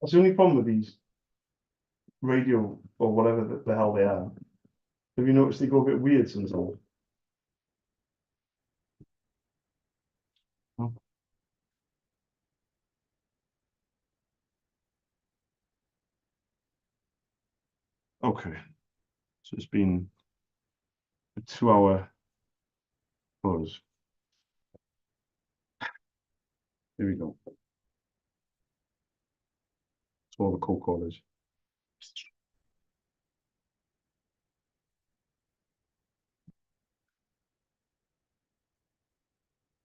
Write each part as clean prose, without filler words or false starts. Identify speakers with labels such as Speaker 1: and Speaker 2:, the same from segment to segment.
Speaker 1: That's the only problem with these radio or whatever the hell they are. Have you noticed they go a bit weird sometimes? Oh. Okay, so it's been a 2 hour buzz. Here we go. That's all the cold callers.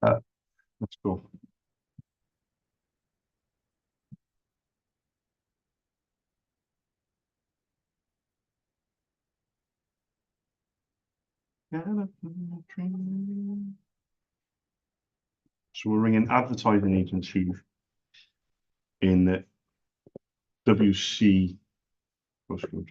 Speaker 1: Let's go. So we're ringing advertising agency in the WC postcode.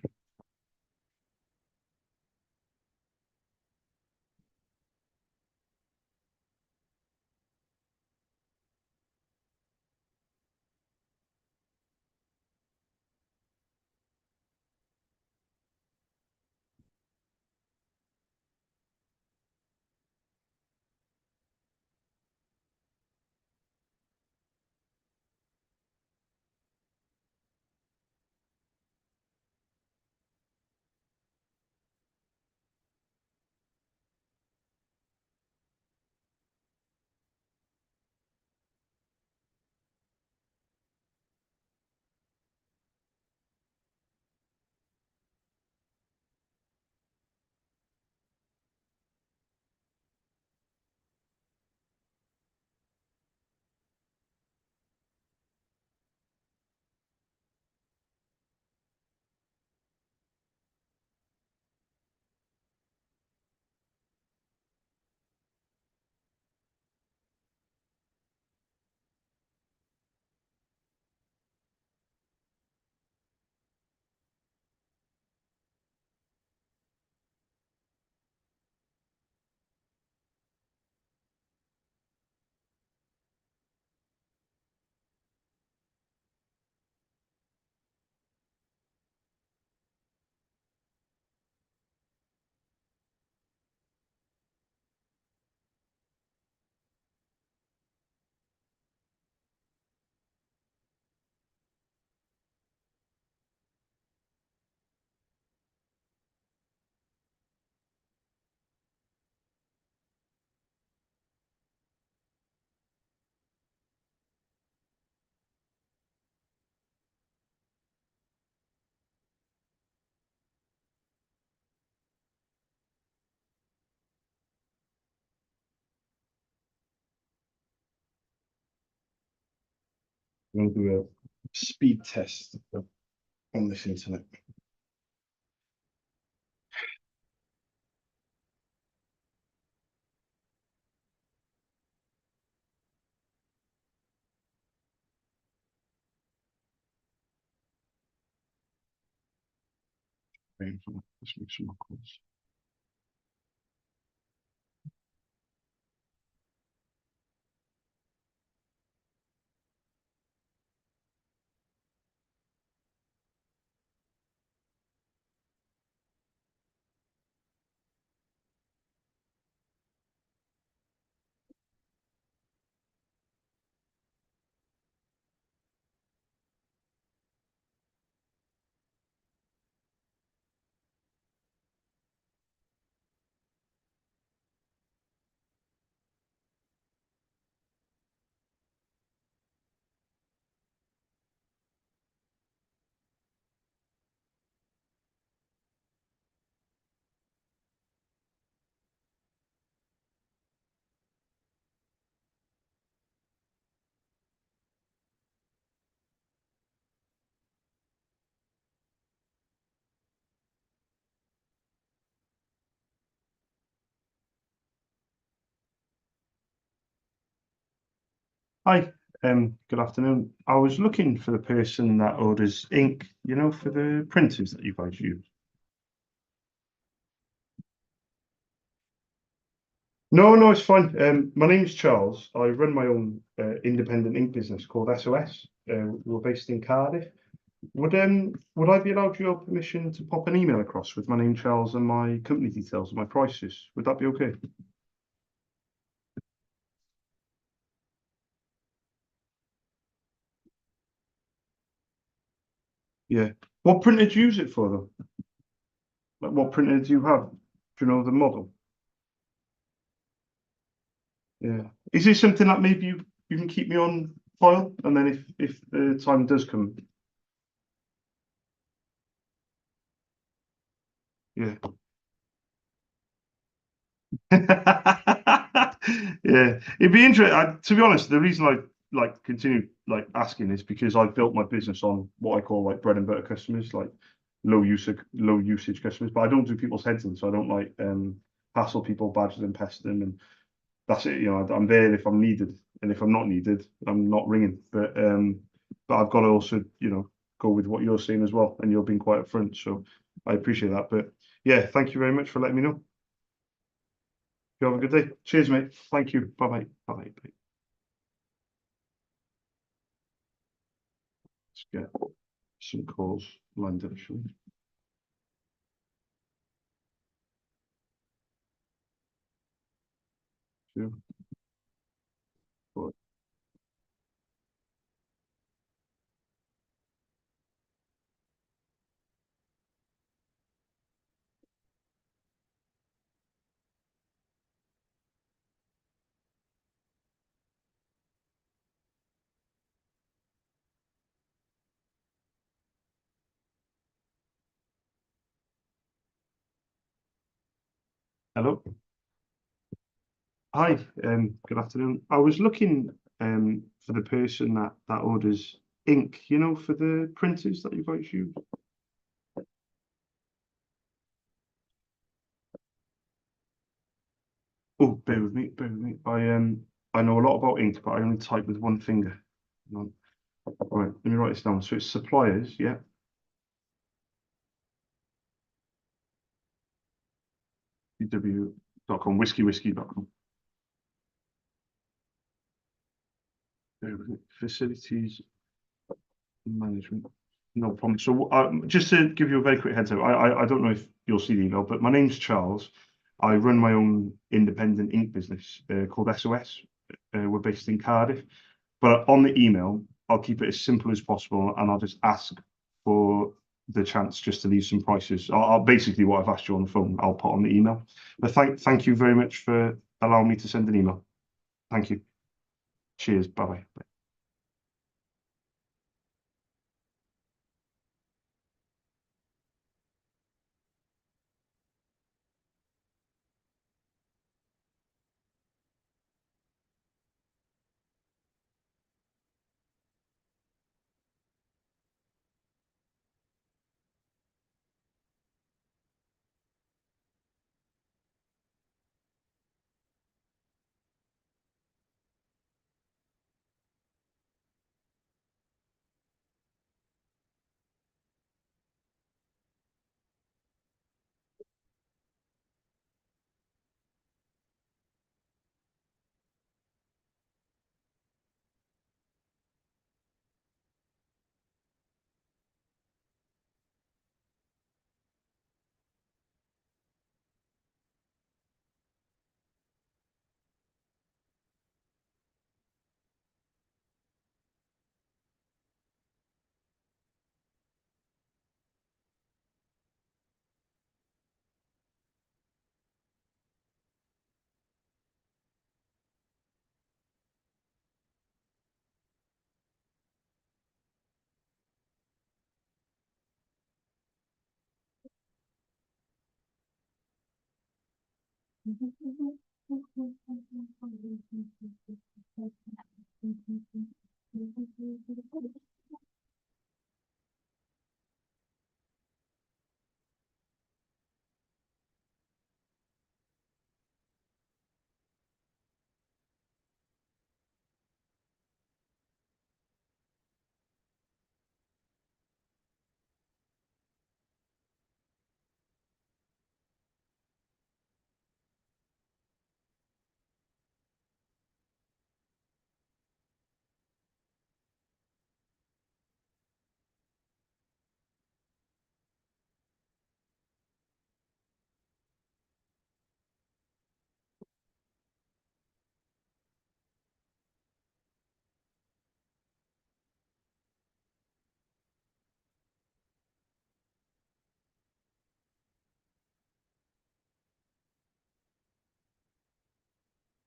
Speaker 1: We're going to do a speed test on this internet. Let's make some more calls. Hi, good afternoon. I was looking for the person that orders ink, you know, for the printers that you guys use. No, no, it's fine. My name is Charles. I run my own independent ink business called SOS. We're based in Cardiff. Would I be allowed your permission to pop an email across with my name, Charles, and my company details and my prices? Would that be okay? Yeah. What printer do you use it for though? Like what printer do you have? Do you know the model? Yeah. Is this something that maybe you can keep me on file, and then if the time does come, yeah. Yeah, it'd be interesting. To be honest, the reason I like continue like asking is because I've built my business on what I call like bread and butter customers, like low usage customers. But I don't do people's heads in, so I don't like hassle people, badger them, pester them, and that's it. You know, I'm there if I'm needed, and if I'm not needed, I'm not ringing. But I've got to also, go with what you're saying as well, and you're being quite upfront, so I appreciate that. But yeah, thank you very much for letting me know. You have a good day. Cheers, mate. Thank you. Bye bye. Bye bye. Let's get some calls lined up, shall we? Two, four. Hello. Hi. Good afternoon. I was looking for the person that orders ink, for the printers that you guys use. Oh, bear with me, bear with me. I know a lot about ink, but I only type with one finger. Hang on. All right, let me write this down. So it's suppliers, yeah. W.com, whiskey.com. Bear with me. Facilities management. No problem. So just to give you a very quick heads up, I don't know if you'll see the email, but my name's Charles. I run my own independent ink business called SOS. We're based in Cardiff. But on the email, I'll keep it as simple as possible, and I'll just ask for the chance just to leave some prices. I'll basically what I've asked you on the phone, I'll put on the email. But thank you very much for allowing me to send an email. Thank you. Cheers. Bye bye.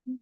Speaker 1: I'll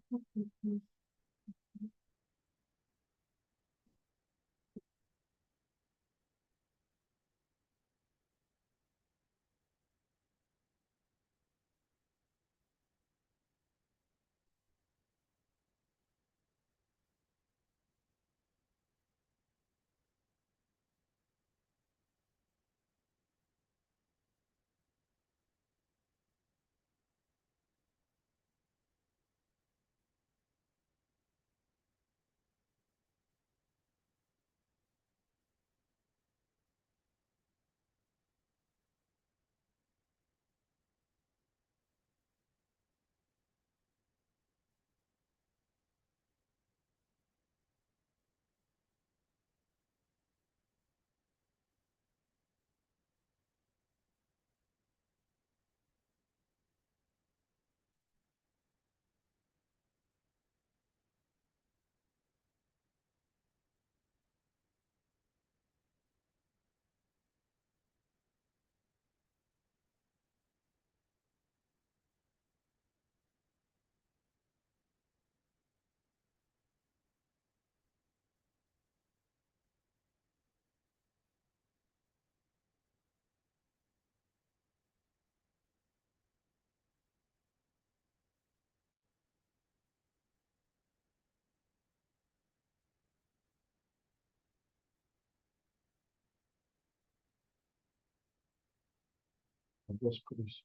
Speaker 1: just put this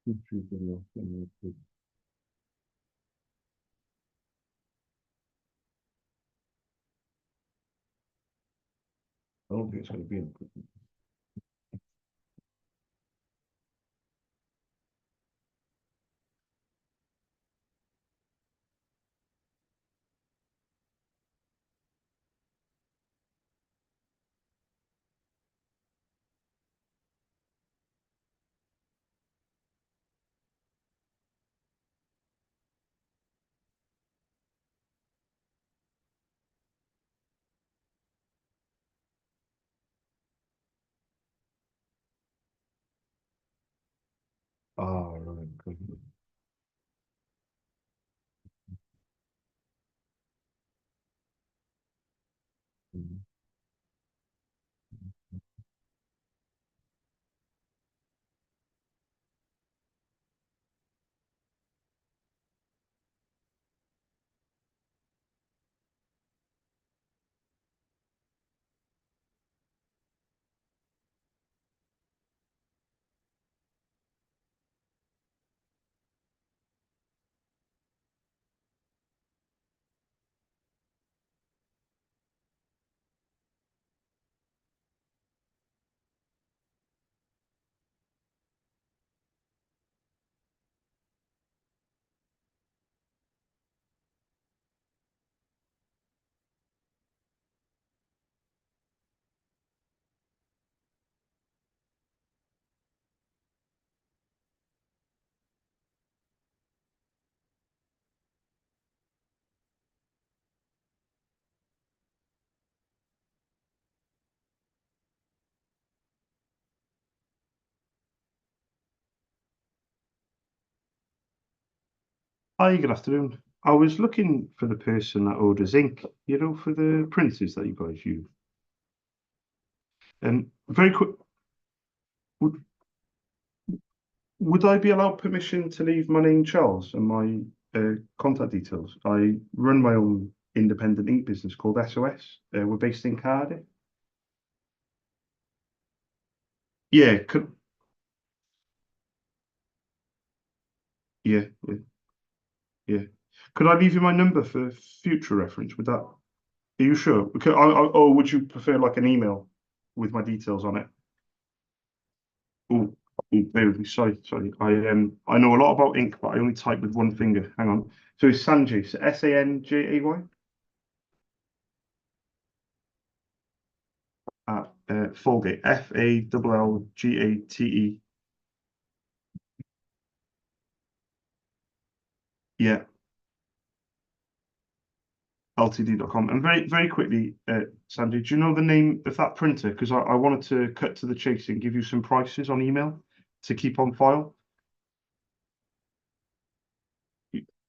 Speaker 1: YouTube video in the. I don't think it's going to be in. Ah, right. Good. Mm. Hi, good afternoon. I was looking for the person that orders ink, for the printers that you guys use. Very quick, would, would I be allowed permission to leave my name, Charles, and my contact details? I run my own independent ink business called SOS. We're based in Cardiff. Yeah, yeah, yeah, yeah. Could I leave you my number for future reference? Would that? Are you sure? Or would you prefer like an email with my details on it? Oh, bear with me. Sorry. I know a lot about ink, but I only type with one finger. Hang on. So it's Sanjay. So Sanjay at Folgate. Fallgate. Yeah, ltd.com. And very quickly, Sanjay, do you know the name of that printer? Because I wanted to cut to the chase and give you some prices on email to keep on file.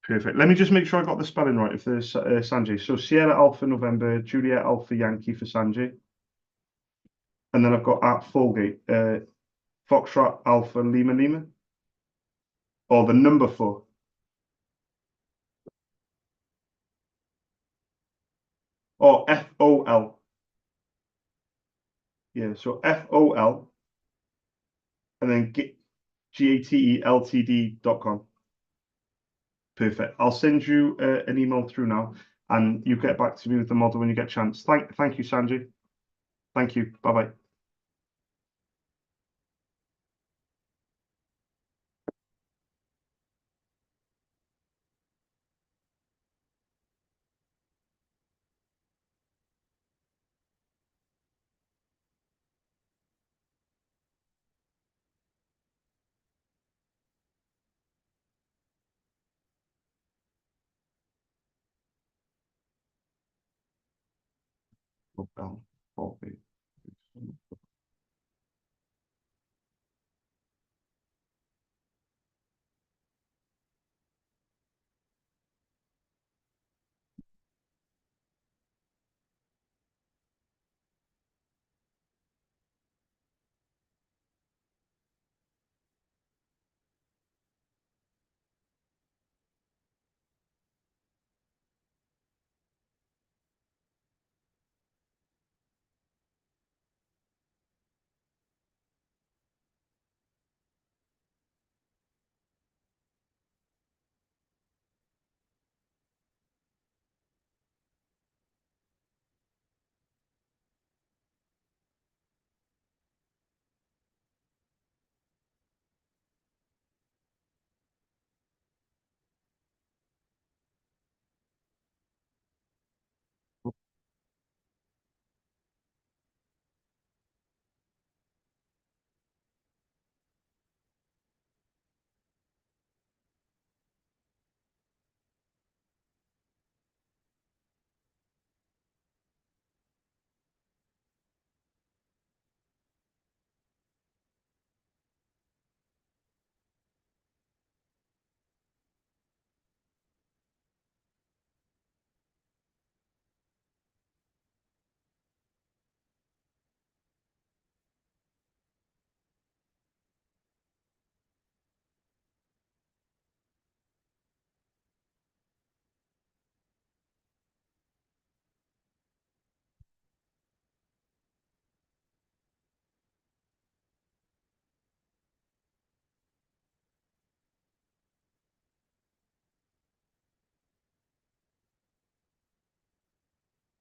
Speaker 1: Perfect. Let me just make sure I got the spelling right. If there's Sanjay, so Sierra Alpha November, Juliet Alpha Yankee for Sanjay, and then I've got at Folgate, Foxtrot Alpha Lima Lima, or the number 4. Or FOL. Yeah, so FOL and then GATELTD.com. Perfect. I'll send you an email through now, and you get back to me with the model when you get a chance. Thank you, Sanjay. Thank you. Bye bye. Well, okay.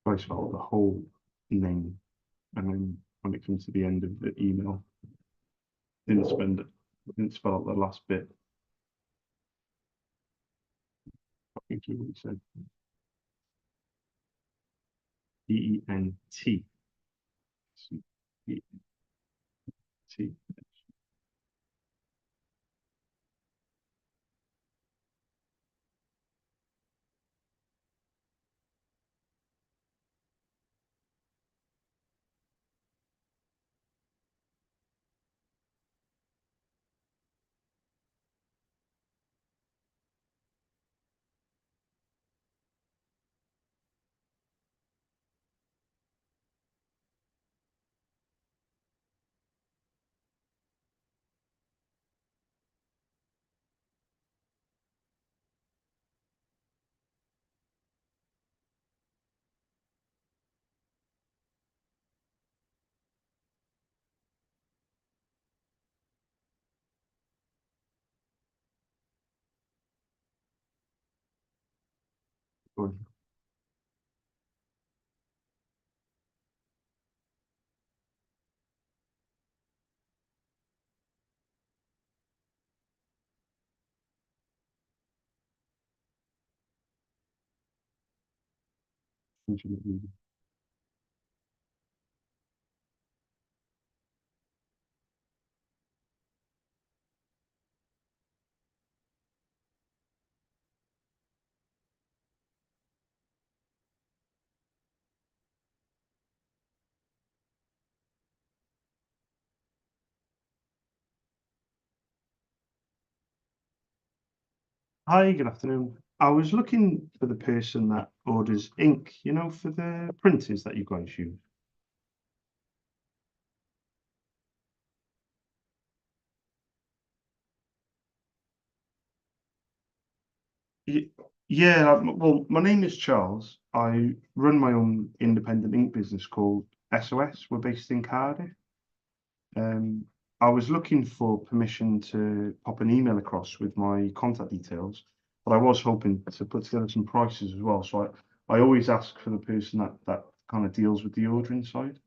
Speaker 1: I spelled the whole name, and then when it comes to the end of the email, didn't spell out the last bit. I think you said DENT. T. Hi, good afternoon. I was looking for the person that orders ink, for the printers that you guys use. Y- Yeah, well, my name is Charles. I run my own independent ink business called SOS. We're based in Cardiff. Um, I was looking for permission to pop an email across with my contact details, but I was hoping to put together some prices as well. So I always ask for the person that kind of deals with the ordering side.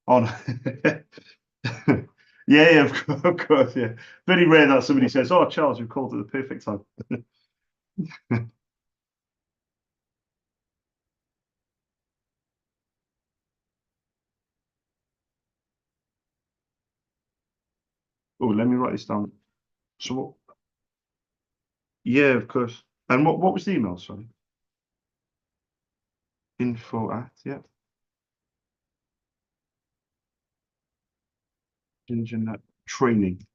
Speaker 1: On yeah, yeah, of course, yeah. Very rare that somebody says, "Oh, Charles, you've called at the perfect time." Oh, let me write this down. So, yeah, of course. And what was the email? Sorry, info at, yeah, internet training,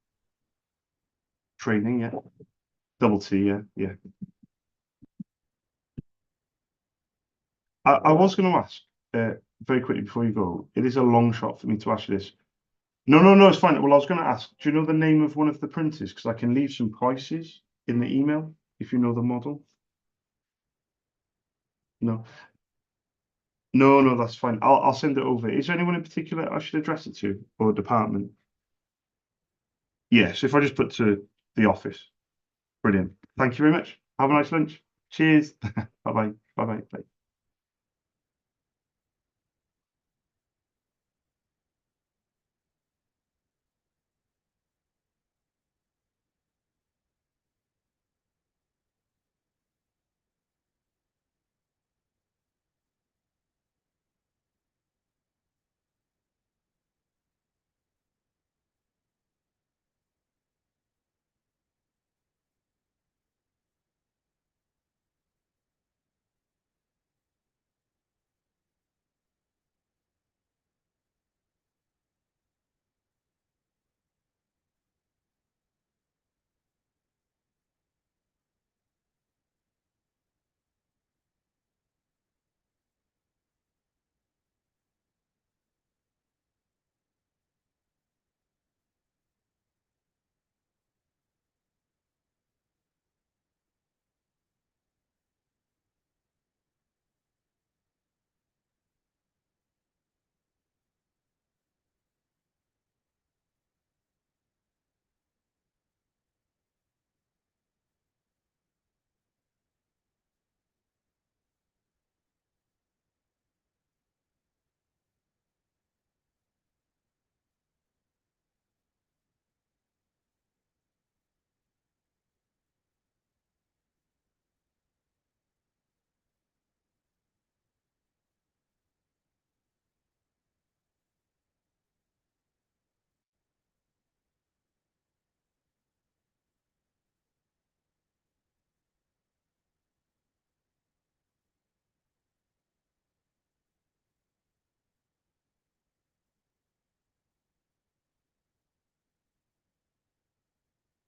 Speaker 1: yeah, double T, yeah, yeah. I was going to ask very quickly before you go. It is a long shot for me to ask you this. No, no, no, it's fine. Well, I was going to ask, do you know the name of one of the printers? Because I can leave some prices in the email if you know the model. No, no, no, that's fine. I'll send it over. Is there anyone in particular I should address it to or department? Yes, if I just put to the office. Brilliant. Thank you very much. Have a nice lunch. Cheers. Bye-bye. Bye-bye. Bye.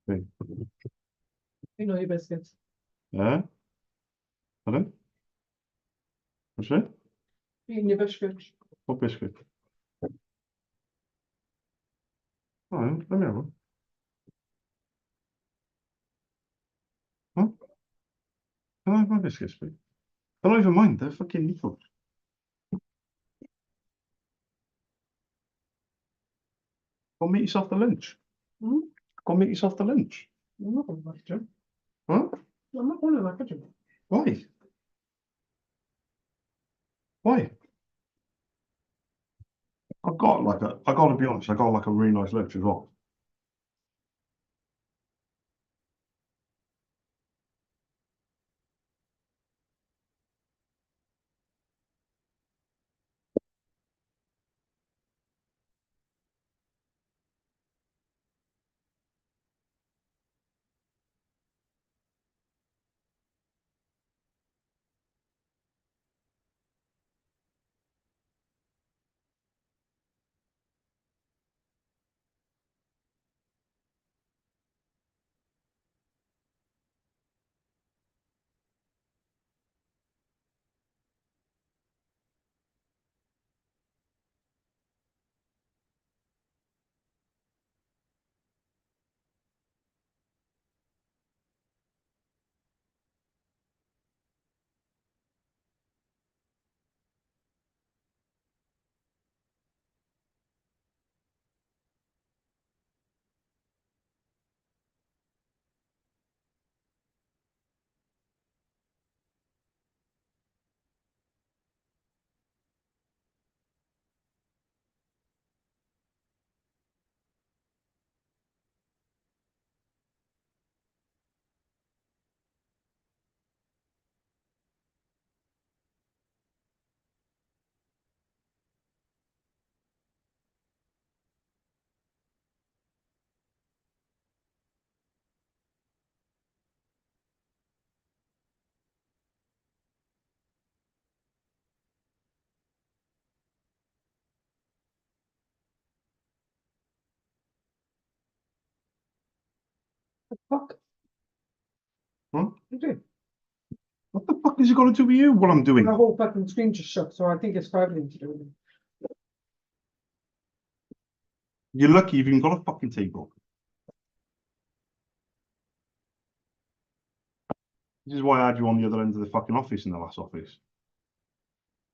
Speaker 1: Okay.
Speaker 2: You know your biscuits.
Speaker 1: Pardon? What's that?
Speaker 2: Eating your biscuits.
Speaker 1: What biscuit? Oh, let me have one. Huh? Can I have my biscuits, please? I don't even mind. They're fucking lethal. Go make yourself the lunch.
Speaker 2: Hmm?
Speaker 1: Go make yourself the lunch.
Speaker 2: I'm not going to the kitchen.
Speaker 1: Huh?
Speaker 2: I'm not going to the kitchen.
Speaker 1: Why? Why? I gotta be honest, I got like a really nice lunch as well.
Speaker 2: Fuck.
Speaker 1: What?
Speaker 2: You do.
Speaker 1: What the fuck is it got to do with you? What I'm doing?
Speaker 2: My whole fucking screen just shut, so I think it's struggling to do it.
Speaker 1: You're lucky you've even got a fucking table. This is why I had you on the other end of the fucking office in the last office.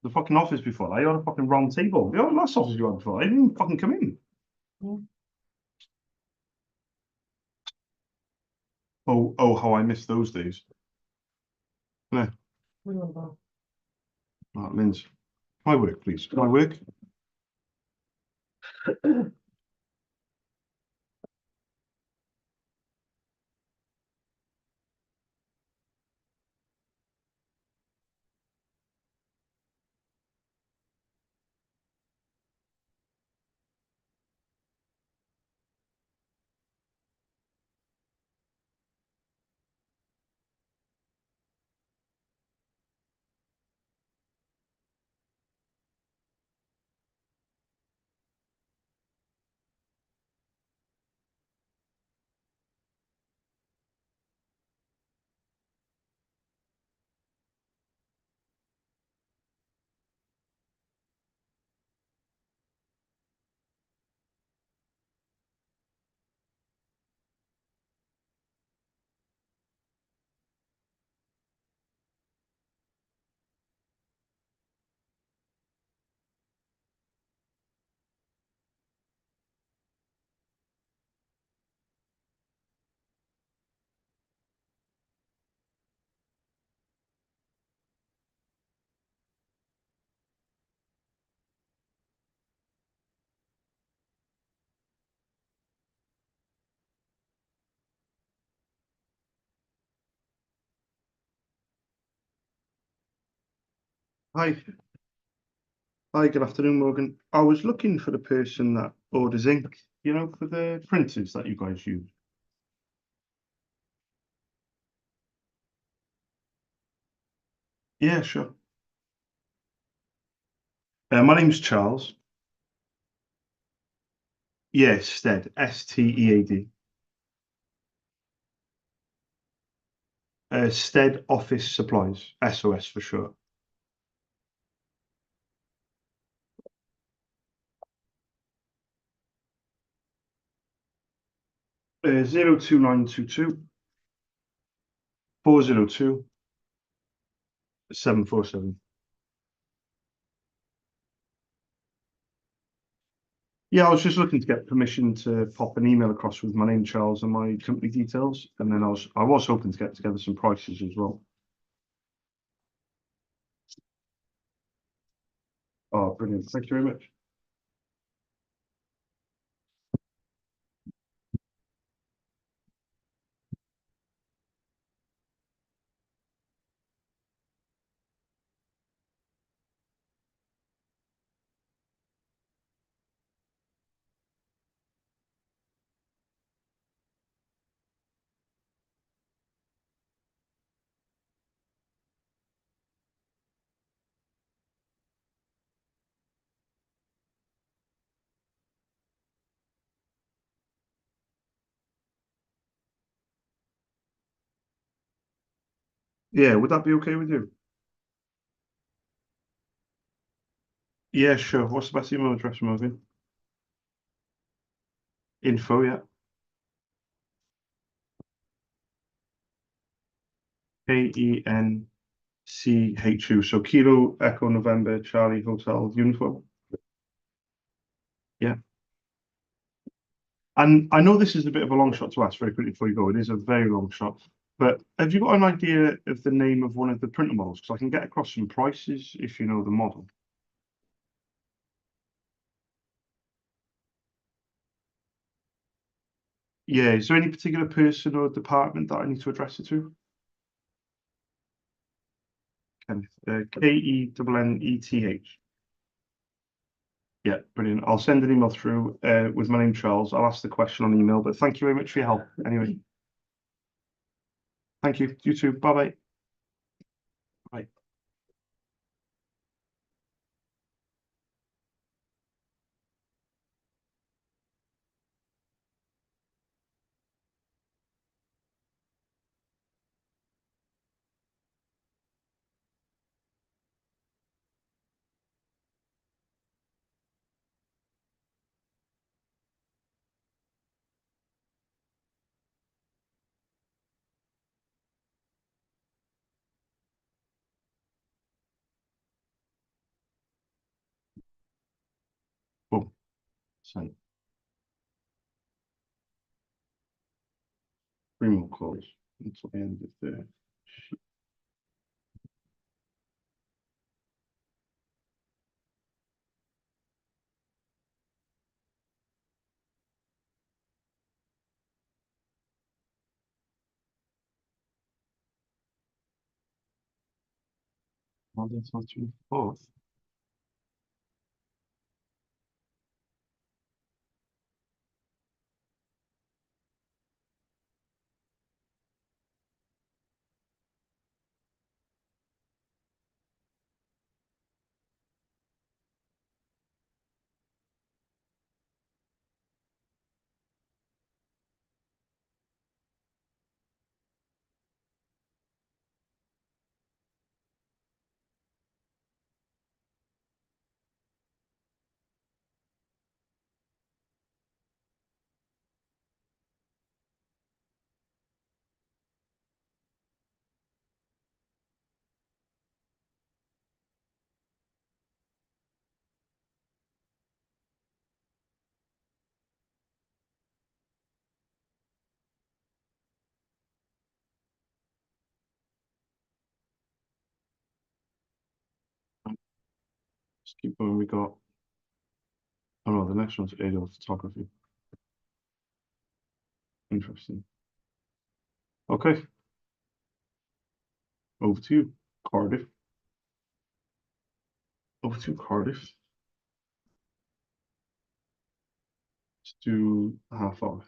Speaker 1: The fucking office before that, you had a fucking round table. The last office you had before, I didn't even fucking come in.
Speaker 2: Mm.
Speaker 1: Oh, how I missed those days. Yeah,
Speaker 2: What do you want about?
Speaker 1: right, Linz. My work, please. My work. Hi. Hi, good afternoon, Morgan. I was looking for the person that orders ink, for the printers that you guys use. Yeah, sure. My name's Charles. Yeah, Stead, Stead. Stead Office Supplies, SOS for sure. 02922 402 747. Yeah, I was just looking to get permission to pop an email across with my name, Charles, and my company details, and then I was hoping to get together some prices as well. Oh, brilliant! Thank you very much. Yeah, would that be okay with you? Yeah, sure. What's the best email address, Morgan? Info, yeah. KENCHU. So Kilo Echo November Charlie Hotel Uniform. Yeah. And I know this is a bit of a long shot to ask very quickly before you go. It is a very long shot. But have you got an idea of the name of one of the printer models? Because I can get across some prices if you know the model. Yeah. Is there any particular person or department that I need to address it to? Kenneth. KENNETH. Yeah, brilliant. I'll send an email through with my name, Charles. I'll ask the question on email, but thank you very much for your help. Anyway, thank you. You too. Bye-bye. Bye. Sent. 3 more calls until the end of the sheet. Y2024. Let's keep going. We got, oh no, the next one's aerial photography. Interesting. Okay. Over to you, Cardiff. Over to Cardiff. Let's do a half hour.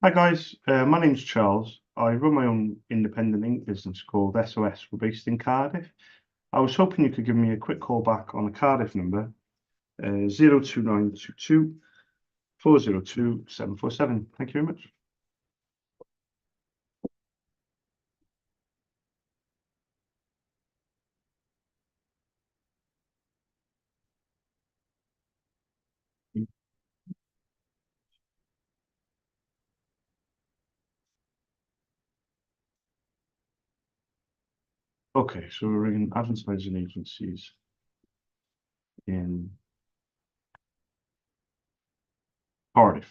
Speaker 1: Hi guys, my name's Charles. I run my own independent ink business called SOS. We're based in Cardiff. I was hoping you could give me a quick call back on the Cardiff number, 02922 402 747. Thank you very much. Okay, so we're ringing advertising agencies in Cardiff.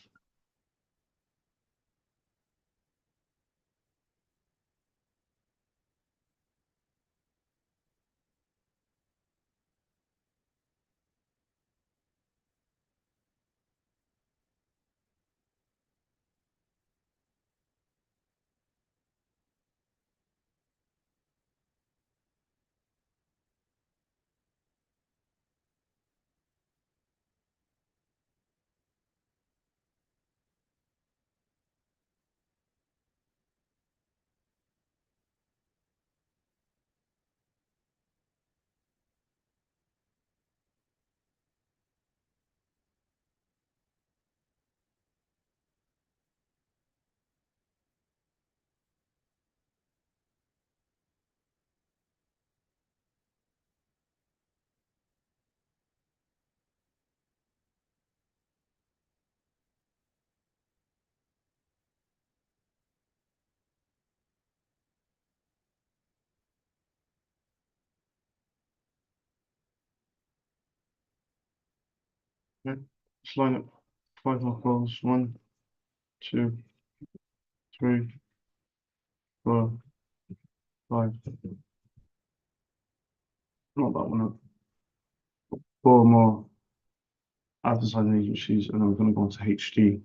Speaker 1: Okay, let's line up 5 more calls. 1, 2, 3, 4, 5. Not that one up. 4 more advertising agencies, and then we're going to go on to HD.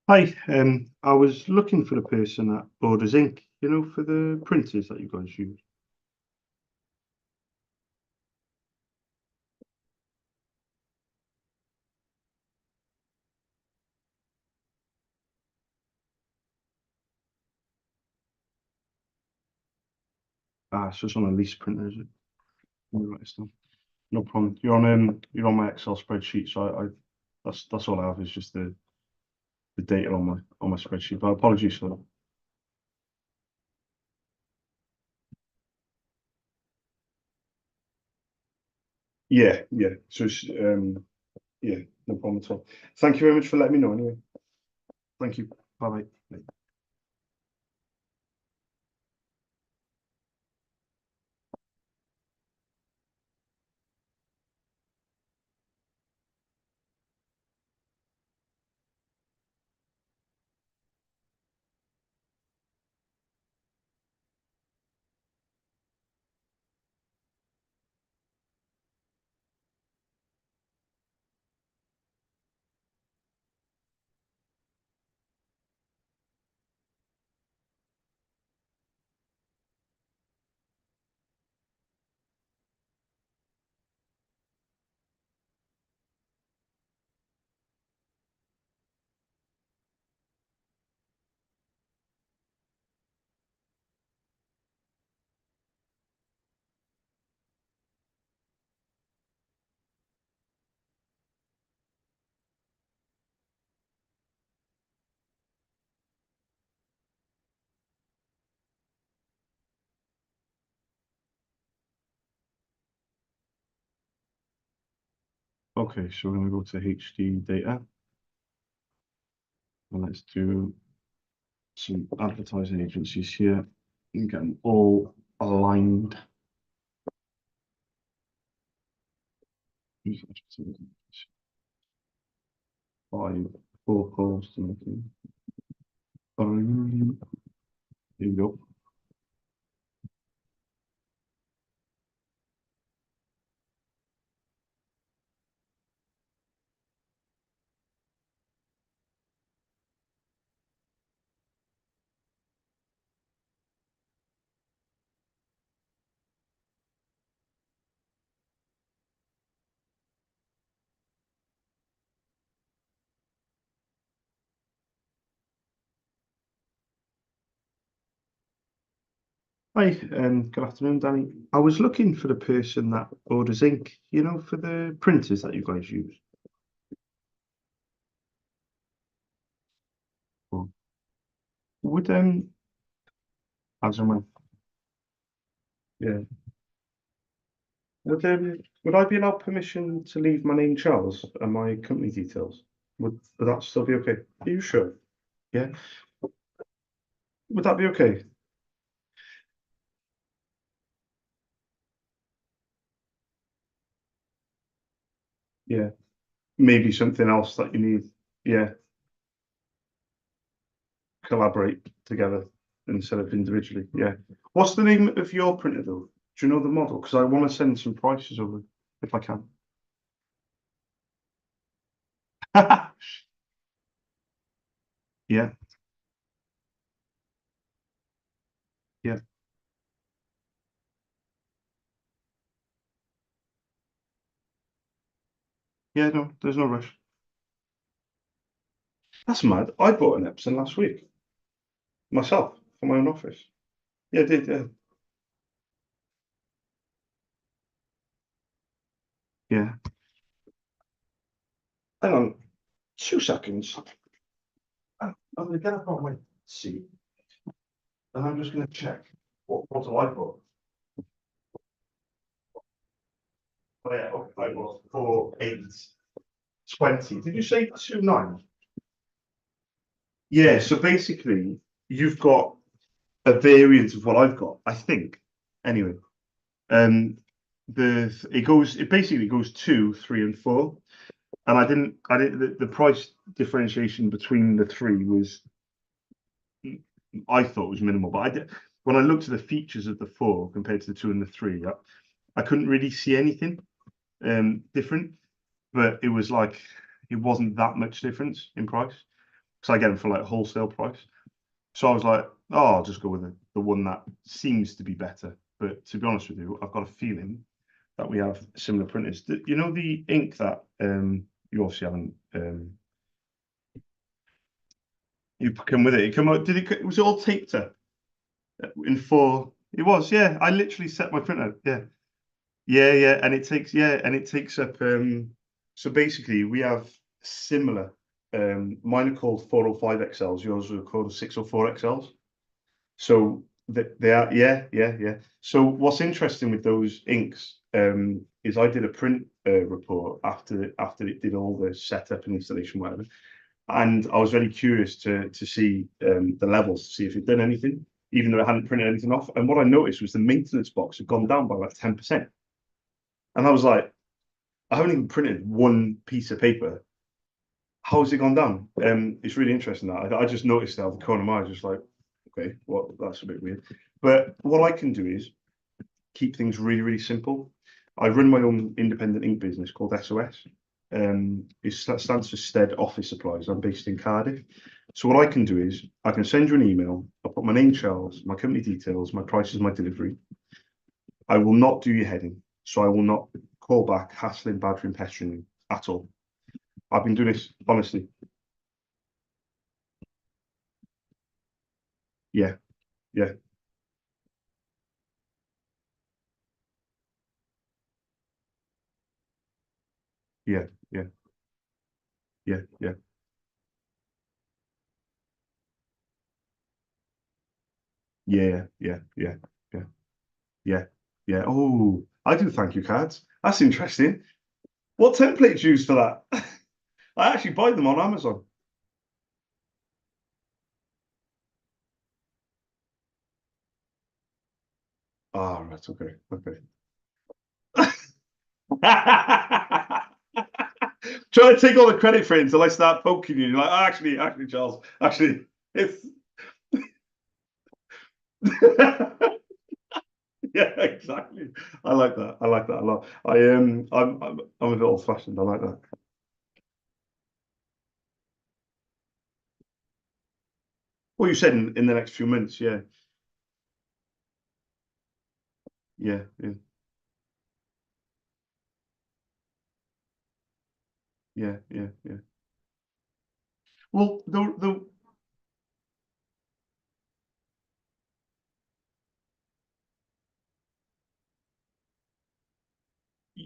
Speaker 1: Hi, I was looking for the person that orders ink, for the printers that you guys use. So it's on a lease printer, is it? Let me write this down. No problem. You're on my Excel spreadsheet, so that's all I have is just the data on my spreadsheet. But apologies for that. Yeah, yeah. So it's, yeah, no problem at all. Thank you very much for letting me know anyway. Thank you. Bye bye. Okay, so we're gonna go to HD data and let's do some advertising agencies here and get them all aligned. Five, four calls to make it. Here we go. Hi, good afternoon, Danny. I was looking for the person that orders ink, for the printers that you guys use. Oh. Would as and when, yeah. Would I be allowed permission to leave my name, Charles, and my company details? Would that still be okay? Are you sure? Yeah. Would that be okay? Yeah. Maybe something else that you need. Yeah. Collaborate together instead of individually. Yeah. What's the name of your printer though? Do you know the model? Because I want to send some prices over if I can. Yeah, yeah, yeah. No, there's no rush. That's mad. I bought an Epson last week myself for my own office. Yeah, I did. Yeah, yeah. Hang on, 2 seconds. I'm gonna get up on my seat and I'm just gonna check what bottle I bought. Oh yeah, okay, I bought 4820. Did you say 29? Yeah, so basically, you've got a variant of what I've got, I think. Anyway, um, it basically goes 2, 3, and 4, and I didn't. The price differentiation between the three was, I thought was minimal, but when I looked at the features of the 4 compared to the 2 and the 3, I couldn't really see anything different, but it was like it wasn't that much difference in price. because I get them for like wholesale price. So I was like, oh, I'll just go with the one that seems to be better. But to be honest with you, I've got a feeling that we have similar printers. You know the ink that you obviously haven't you come with it. It come out. Did it? Was it all taped up in four? It was. Yeah, I literally set my printer. Yeah, yeah, and it takes up. So basically, we have similar. Mine are called 405 XLs. Yours are called 604 XLs. So they are, yeah. So what's interesting with those inks is I did a print report after it did all the setup and installation, whatever, and I was very curious to see the levels, to see if it done anything, even though it hadn't printed anything off. And what I noticed was the maintenance box had gone down by about 10%, and I was like, I haven't even printed one piece of paper. How has it gone down? It's really interesting that I just noticed that out of the corner of my eye, just like, okay, well, that's a bit weird. But what I can do is keep things really, really simple. I run my own independent ink business called SOS. It stands for Stead Office Supplies. I'm based in Cardiff. So what I can do is I can send you an email. I'll put my name, Charles, my company details, my prices, my delivery. I will not do your heading. So I will not call back, hassling, badgering, pestering you at all. I've been doing this, honestly. Yeah, yeah, yeah, yeah, yeah. Yeah, yeah, yeah, yeah, yeah, yeah. Oh, I do thank you cards. That's interesting. What templates you use for that? I actually buy them on Amazon. Ah, right, okay, okay. Trying to take all the credit for it until I start poking you. You're like, "Oh, actually, Charles, actually, it's yeah, exactly. I like that. I like that a lot. I'm a bit old fashioned. I like that. Well, you said in the next few months, yeah, yeah, yeah. Well,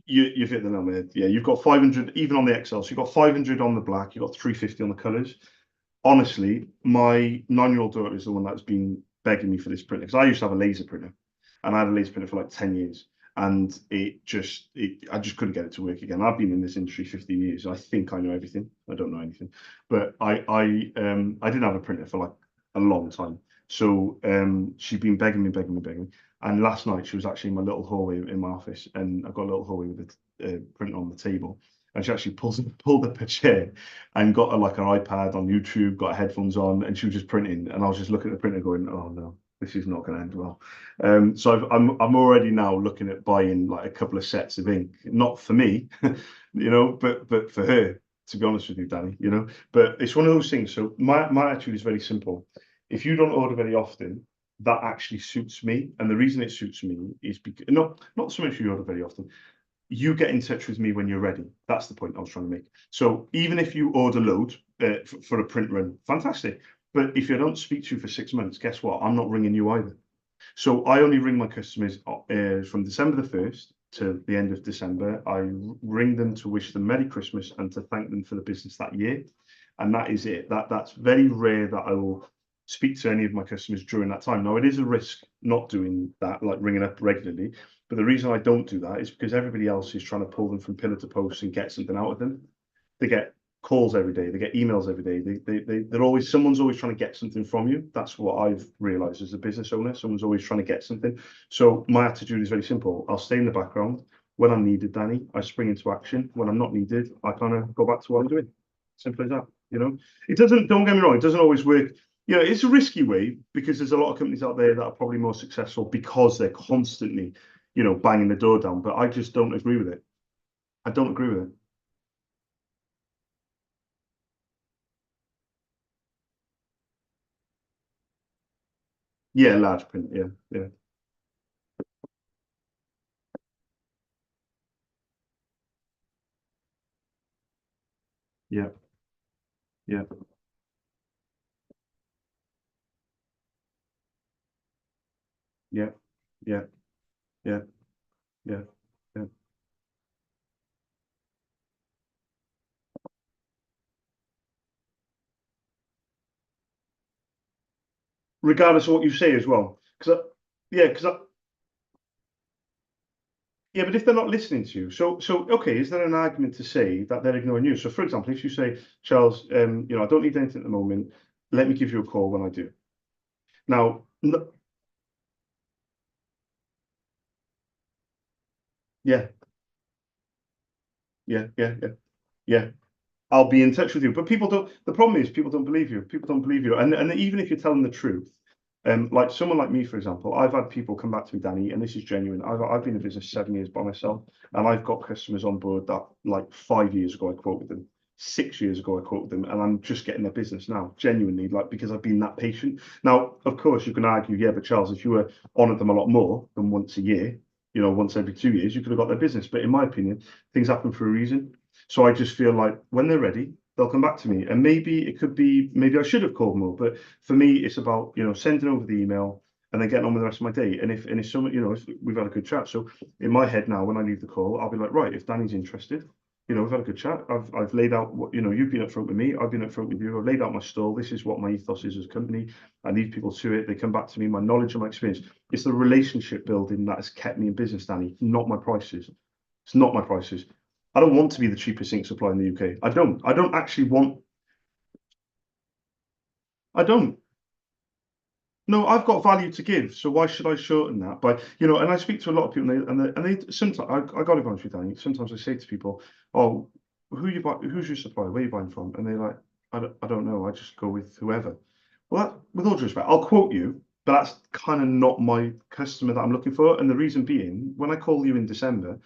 Speaker 1: you've hit the nail on the head. Yeah, you've got 500 even on the XL. So you've got 500 on the black. You've got 350 on the colors. Honestly, my 9-year-old daughter is the one that's been begging me for this printer because I used to have a laser printer, and I had a laser printer for like 10 years, and I just couldn't get it to work again. I've been in this industry 15 years. I think I know everything. I don't know anything, but I didn't have a printer for like a long time. So she'd been begging me. And last night she was actually in my little hallway in my office, and I've got a little hallway with a printer on the table, and she actually pulled up a chair and got like an iPad on YouTube, got headphones on, and she was just printing. And I was just looking at the printer, going, "Oh no, this is not going to end well." So I'm already now looking at buying like a couple of sets of ink, not for me, but for her. To be honest with you, Danny, But it's one of those things. So my attitude is very simple. If you don't order very often, that actually suits me, and the reason it suits me is because not so much you order very often, you get in touch with me when you're ready. That's the point I was trying to make. So even if you order load for a print run, fantastic. But if I don't speak to you for 6 months, guess what? I'm not ringing you either. So I only ring my customers from December the 1st to the end of December. I ring them to wish them Merry Christmas and to thank them for the business that year. And that is it. That's very rare that I will speak to any of my customers during that time. Now, it is a risk not doing that, like ringing up regularly. But the reason I don't do that is because everybody else is trying to pull them from pillar to post and get something out of them. They get calls every day, they get emails every day. Someone's always trying to get something from you. That's what I've realized as a business owner. Someone's always trying to get something. So my attitude is very simple. I'll stay in the background. When I'm needed, Danny, I spring into action. When I'm not needed, I kind of go back to what I'm doing. Simple as that. It doesn't, don't get me wrong, it doesn't always work. It's a risky way because there's a lot of companies out there that are probably more successful because they're constantly, banging the door down. But I just don't agree with it. I don't agree with it. Yeah, large print. Yeah, yeah, yeah, yeah, yeah, yeah, yeah, yeah, yeah. Regardless of what you say as well, because yeah, because yeah, but if they're not listening to you, so okay, is there an argument to say that they're ignoring you? So, for example, if you say, Charles, I don't need anything at the moment. Let me give you a call when I do. Now, yeah, yeah, yeah, yeah, yeah. I'll be in touch with you. But people don't. The problem is people don't believe you. People don't believe you. And even if you're telling the truth, like someone like me, for example, I've had people come back to me, Danny, and this is genuine. I've been in business 7 years by myself, and I've got customers on board that like 5 years ago I quoted them. 6 years ago, I quoted them, and I'm just getting their business now, genuinely, like because I've been that patient. Now, of course, you can argue, yeah, but Charles, if you were on at them a lot more than once a year, once every 2 years, you could have got their business. But in my opinion, things happen for a reason. So I just feel like when they're ready, they'll come back to me. And maybe it could be, maybe I should have called more. But for me, it's about, sending over the email and then getting on with the rest of my day. And if someone, if we've had a good chat. So in my head now, when I leave the call, I'll be like, right, if Danny's interested, we've had a good chat. I've laid out what, you've been upfront with me. I've been upfront with you. I've laid out my stall. This is what my ethos is as a company. I need people to it. They come back to me, my knowledge and my experience. It's the relationship building that has kept me in business, Danny, not my prices. It's not my prices. I don't want to be the cheapest ink supplier in the UK. I don't. I don't actually want. I don't. No, I've got value to give, so why should I shorten that? But and I speak to a lot of people, and they sometimes I got to be honest with you, Danny. Sometimes I say to people, "Oh, who's your supplier? Where are you buying from?" And they're like, "I don't know. I just go with whoever." Well, with all due respect, I'll quote you, but that's kind of not my customer that I'm looking for. And the reason being, when I call you in December,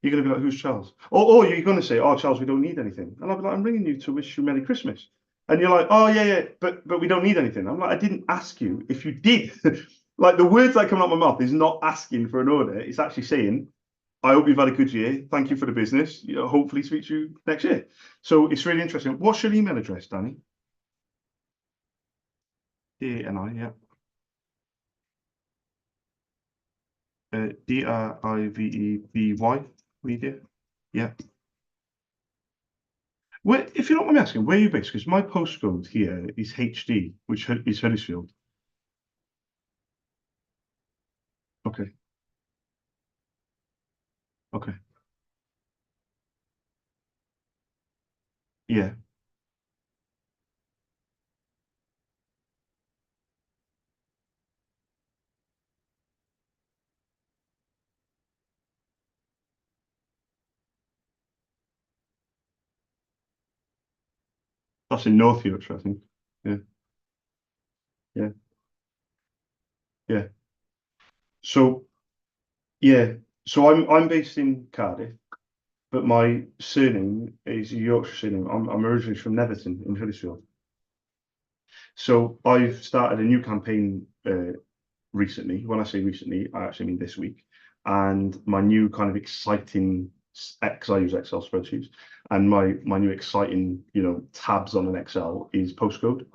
Speaker 1: you're going to be like, "Who's Charles?" Or you're going to say, "Oh, Charles, we don't need anything." And I'll be like, "I'm ringing you to wish you Merry Christmas." And you're like, "Oh, yeah, yeah, but we don't need anything." I'm like, "I didn't ask you if you did." Like the words that come out of my mouth is not asking for an order. It's actually saying, "I hope you've had a good year. Thank you for the business. Hopefully speak to you next year." So it's really interesting. What's your email address, Danny? D-A-N-I, yeah. D-R-I-V-E-B-Y, media. Yeah. Where, if you don't mind me asking, where are you based? Because my postcode here is HD, which is Huddersfield. Okay, okay, yeah, that's in North Yorkshire, I think. Yeah, yeah, yeah. So yeah, so I'm based in Cardiff, but my surname is a Yorkshire surname. I'm originally from Netherton in Huddersfield. So I've started a new campaign recently. When I say recently, I actually mean this week. And my new kind of exciting, because I use Excel spreadsheets, and my new exciting, tabs on an Excel is postcode.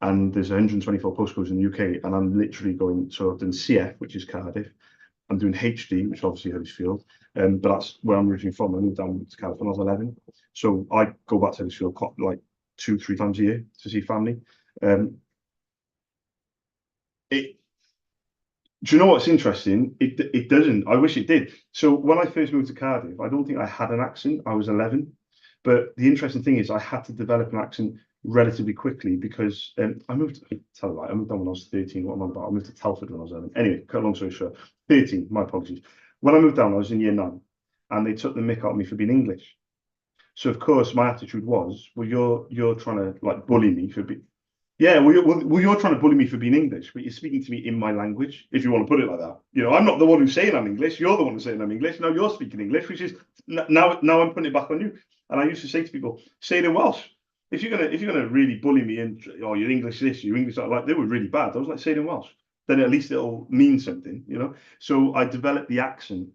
Speaker 1: And there's 124 postcodes in the UK, and I'm literally going. So I've done CF, which is Cardiff. I'm doing HD, which obviously Huddersfield, but that's where I'm originally from. I moved down to Cardiff when I was 11, so I go back to Huddersfield like 2, 3 times a year to see family. Um, it Do you know what's interesting? It doesn't. I wish it did. So when I first moved to Cardiff, I don't think I had an accent. I was 11, but the interesting thing is I had to develop an accent relatively quickly because I moved. Tell a lie. I moved down when I was 13. What am I about? I moved to Telford when I was 11. Anyway, cut a long story short, 13. My apologies. When I moved down, I was in year 9, and they took the mick out of me for being English. So of course, my attitude was, well, you're trying to like bully me for being. Yeah, well, you're trying to bully me for being English, but you're speaking to me in my language, if you want to put it like that. I'm not the one who's saying I'm English. You're the one who's saying I'm English. Now you're speaking English, which is now I'm putting it back on you. And I used to say to people, say it in Welsh. If you're gonna really bully me and you're English this, you're English that, like they were really bad. I was like, say it in Welsh. then at least it'll mean something, you know. So I developed the accent,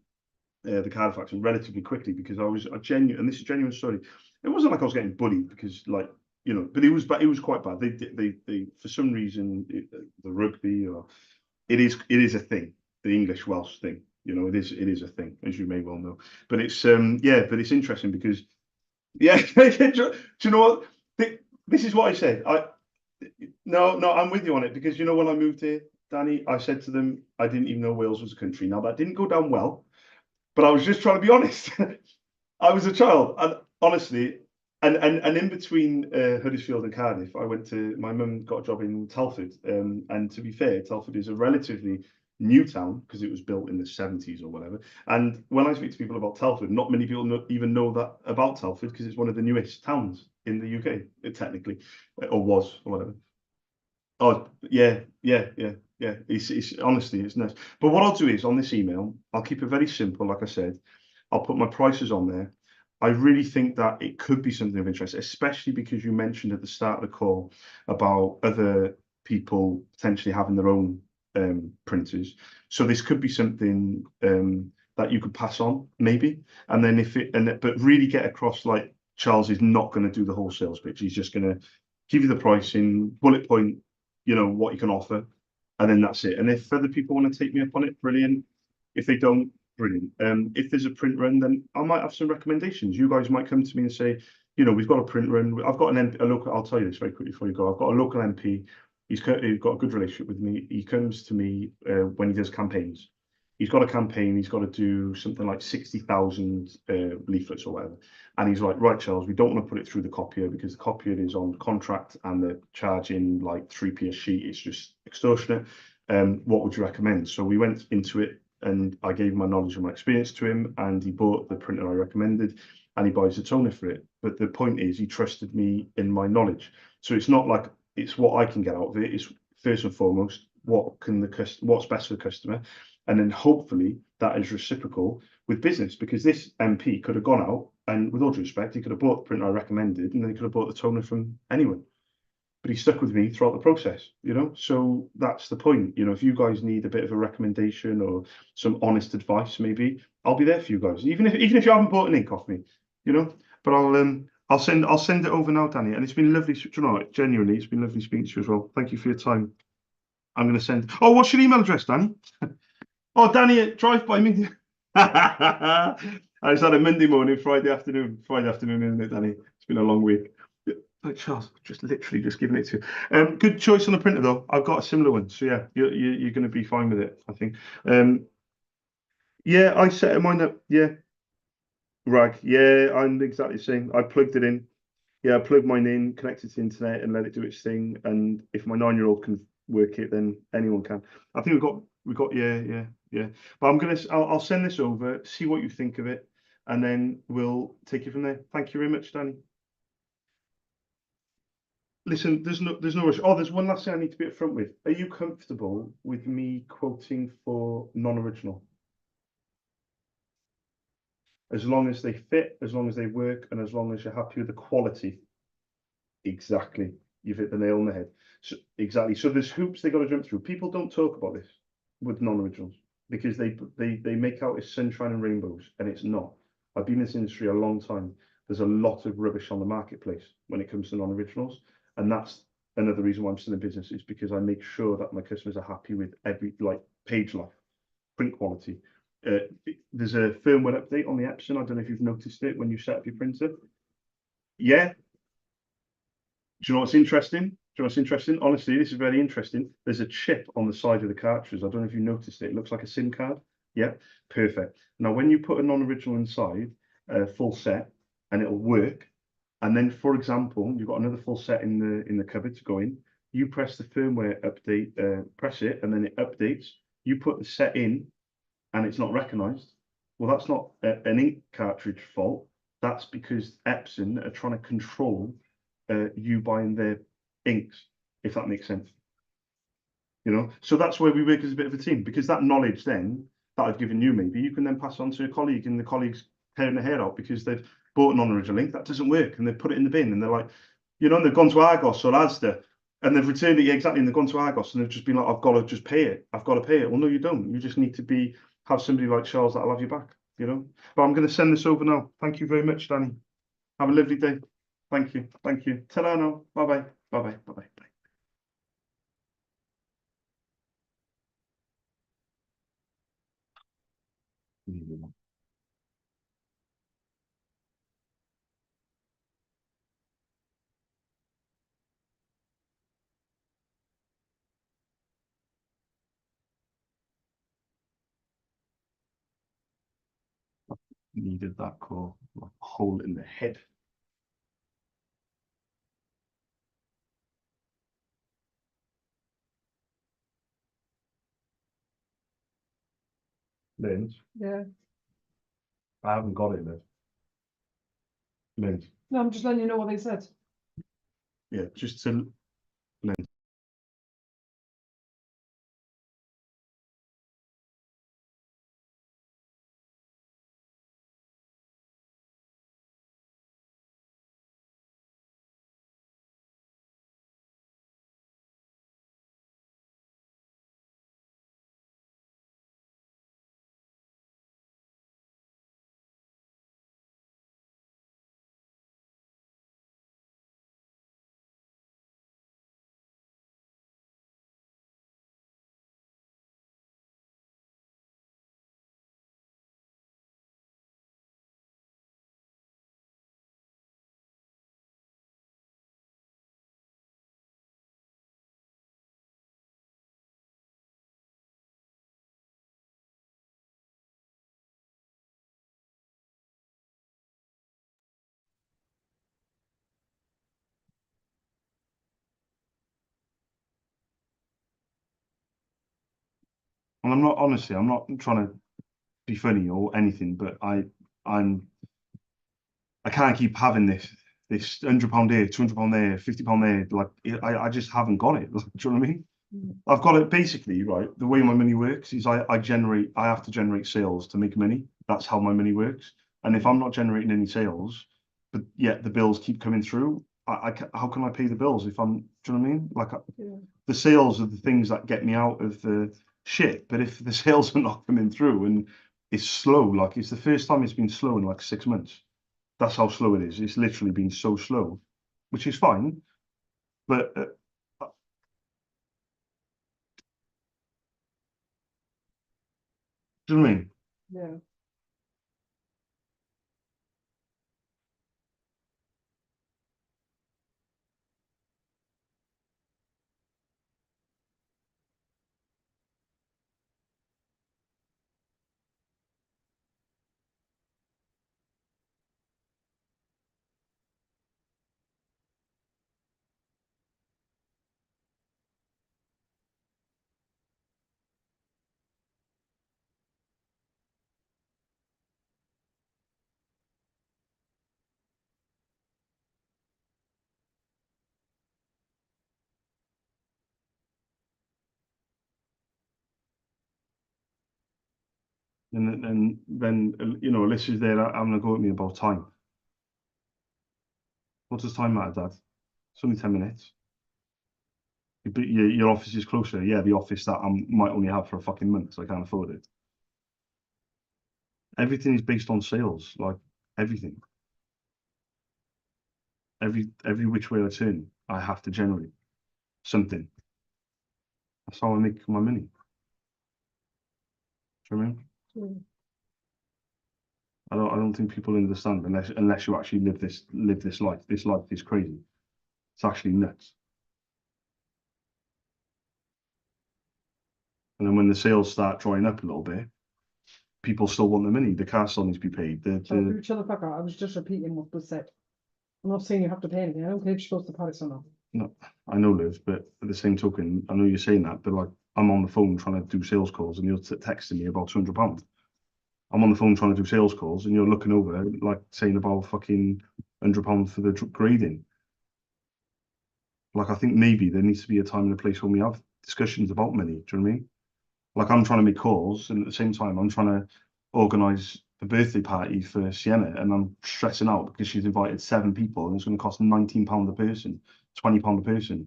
Speaker 1: the Cardiff accent, relatively quickly because I was a genuine, and this is a genuine story. It wasn't like I was getting bullied because, like, you know, but it was quite bad. They for some reason, the rugby, or it is a thing, the English Welsh thing. You know, it is a thing, as you may well know. But it's yeah, but it's interesting because yeah, do you know what? This is what I said. No, I'm with you on it because you know when I moved here, Danny, I said to them I didn't even know Wales was a country. Now that didn't go down well, but I was just trying to be honest. I was a child, and honestly, and in between Huddersfield and Cardiff, I went to my mum got a job in Telford, and to be fair, Telford is a relatively new town because it was built in the 70s or whatever. And when I speak to people about Telford, not many people even know that about Telford because it's one of the newest towns in the UK, technically, or was, or whatever. Oh, yeah. It's honestly, it's nice. But what I'll do is on this email, I'll keep it very simple. Like I said, I'll put my prices on there. I really think that it could be something of interest, especially because you mentioned at the start of the call about other people potentially having their own printers. So this could be something that you could pass on, maybe. And then but really get across, like, Charles is not going to do the whole sales pitch. He's just going to give you the pricing, bullet point, you know, what you can offer, and then that's it. And if other people want to take me up on it, brilliant. If they don't, brilliant. If there's a print run, then I might have some recommendations. You guys might come to me and say, you know, we've got a print run. I've got a local. I'll tell you this very quickly before you go. I've got a local MP. He's got a good relationship with me. He comes to me when he does campaigns. He's got a campaign. He's got to do something like 60,000 leaflets or whatever. And he's like, right, Charles, we don't want to put it through the copier because the copier is on contract and they're charging like 3p a sheet. It's just extortionate. What would you recommend? So we went into it and I gave my knowledge and my experience to him, and he bought the printer I recommended and he buys the toner for it. But the point is, he trusted me in my knowledge. So it's not like it's what I can get out of it. It's first and foremost, what's best for the customer. And then hopefully that is reciprocal with business, because this MP could have gone out and, with all due respect, he could have bought the printer I recommended and then he could have bought the toner from anyone. But he stuck with me throughout the process, you know? So that's the point. You know, if you guys need a bit of a recommendation or some honest advice, maybe I'll be there for you guys. Even if you haven't bought an ink off me, you know. But I'll send it over now, Danny. And it's been lovely, you know, genuinely, it's been lovely speaking to you as well. Thank you for your time. I'm going to send. Oh, what's your email address, Danny? Oh, Danny at Drive By Me. I just had a Monday morning, Friday afternoon, isn't it, Danny? It's been a long week. Like, Charles, literally just giving it to you. Good choice on the printer though. I've got a similar one, so yeah, you're going to be fine with it, I think. Yeah, I set mine up. Yeah, rag. Yeah, I'm exactly the same. I plugged it in. Yeah, I plugged mine in, connected to the internet, and let it do its thing. And if my 9-year-old can work it, then anyone can. I think we've got. Yeah. But I'll send this over, see what you think of it, and then we'll take it from there. Thank you very much, Danny. Listen, there's no rush. Oh, there's one last thing I need to be upfront with. Are you comfortable with me quoting for non-original? As long as they fit, as long as they work, and as long as you're happy with the quality. Exactly. You've hit the nail on the head. So, exactly. So there's hoops they got to jump through. People don't talk about this with non-originals because they make out it's sunshine and rainbows, and it's not. I've been in this industry a long time. There's a lot of rubbish on the marketplace when it comes to non-originals, and that's another reason why I'm still in business, is because I make sure that my customers are happy with every, like, page life, print quality. There's a firmware update on the Epson. I don't know if you've noticed it when you set up your printer. Yeah. Do you know what's interesting? Honestly, this is very interesting. There's a chip on the side of the cartridge. I don't know if you noticed it. It looks like a SIM card. Yeah, perfect. Now, when you put a non-original inside, full set, and it'll work, and then, for example, you've got another full set in the cupboard to go in. You press the firmware update, press it, and then it updates. You put the set in, and it's not recognised. Well, that's not an ink cartridge fault. That's because Epson are trying to control you buying their inks, if that makes sense. You know, so that's where we work as a bit of a team, because that knowledge then that I've given you, maybe you can then pass on to a colleague, and the colleague's tearing their hair out because they've bought an non-original ink that doesn't work, and they've put it in the bin, and they're like, you know, and they've gone to Argos or Asda, And they've returned it, yeah, exactly, and they've gone to Argos and they've just been like, I've got to just pay it. I've got to pay it. Well, no, you don't. You just need to have somebody like Charles that'll have you back, you know. But I'm going to send this over now. Thank you very much, Danny. Have a lovely day. Thank you. Thank you. Ta-ra now. Bye-bye. Bye-bye. Bye-bye. Needed that call. Like a hole in the head. Lind,
Speaker 2: Yeah.
Speaker 1: I haven't got it, Lind. Lind.
Speaker 2: No, I'm just letting you know what they said.
Speaker 1: Yeah, just to Lind. And I'm not, honestly, I'm not trying to be funny or anything, but I can't keep having this £100 here, £200 there, £50 there. Like I just haven't got it. Do you know what I mean? I've got it basically, right. The way my money works is I have to generate sales to make money. That's how my money works. And if I'm not generating any sales, but yet the bills keep coming through, how can I pay the bills if I'm, do you know what I mean? Like the sales are the things that get me out of the shit. But if the sales are not coming through and it's slow, like it's the first time it's been slow in like 6 months. That's how slow it is. It's literally been so slow, which is fine. But do you know what I mean?
Speaker 2: Yeah.
Speaker 1: And then you know, Alyssa's there having a go at me about time. What does time matter, Dad? It's only 10 minutes. But your office is closer. Yeah, the office that I might only have for a fucking month, so I can't afford it. Everything is based on sales, like everything. Every which way I turn, I have to generate something. That's how I make my money. Do you know what I mean?
Speaker 2: Mm.
Speaker 1: I don't think people understand unless you actually live this life. This life is crazy. It's actually nuts. And then when the sales start drying up a little bit, people still want the money. The car still needs to be paid.
Speaker 2: Shut the fuck up. I was just repeating what was said. I'm not saying you have to pay anything. I don't care if she goes to Paris or not.
Speaker 1: No, I know, Liv, but at the same token, I know you're saying that, but like I'm on the phone trying to do sales calls and you're texting me about £200. I'm on the phone trying to do sales calls and you're looking over like saying about fucking £100 for the grading. Like I think maybe there needs to be a time and a place when we have discussions about money. Do you know what I mean? Like I'm trying to make calls and at the same time I'm trying to organise the birthday party for Sienna and I'm stressing out because she's invited 7 people and it's going to cost £19 a person, £20 a person.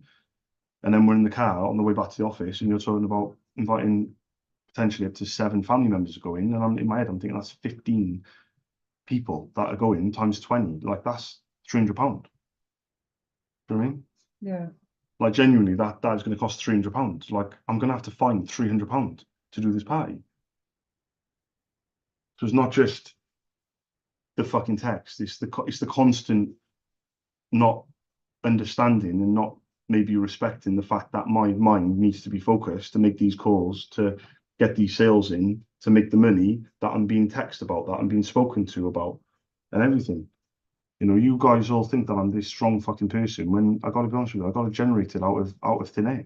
Speaker 1: And then we're in the car on the way back to the office, and you're talking about inviting potentially up to 7 family members to go in. And I'm in my head, I'm thinking that's 15 people that are going times 20. Like that's £300. Do you know what I mean?
Speaker 2: Yeah.
Speaker 1: Like genuinely, that is going to cost £300. Like I'm going to have to find £300 to do this party. So it's not just the fucking text. It's the constant not understanding and not maybe respecting the fact that my mind needs to be focused to make these calls, to get these sales in, to make the money that I'm being texted about, that I'm being spoken to about, and everything. You know, you guys all think that I'm this strong fucking person when I gotta be honest with you, I gotta generate it out of thin air.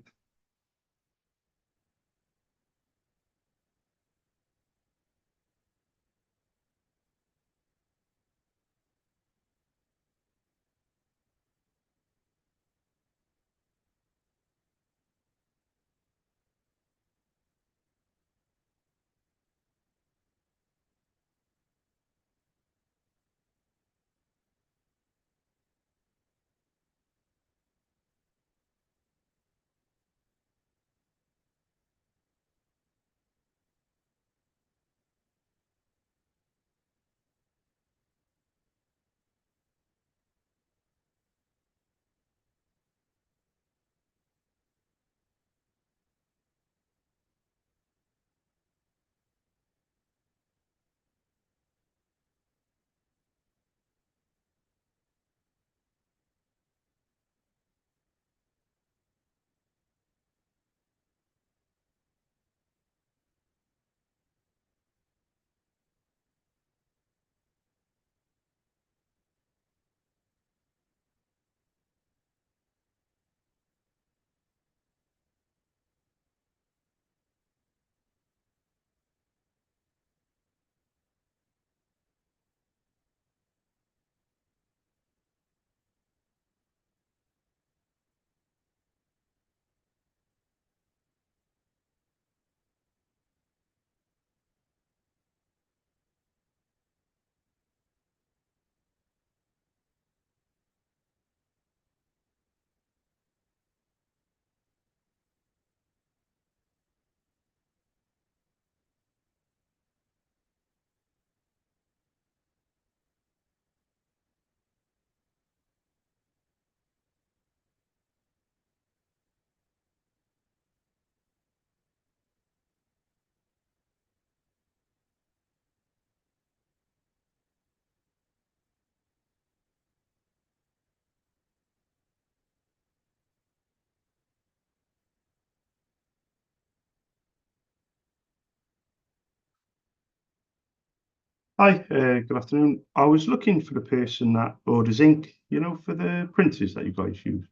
Speaker 1: Hi, good afternoon. I was looking for the person that orders ink, you know, for the printers that you guys use.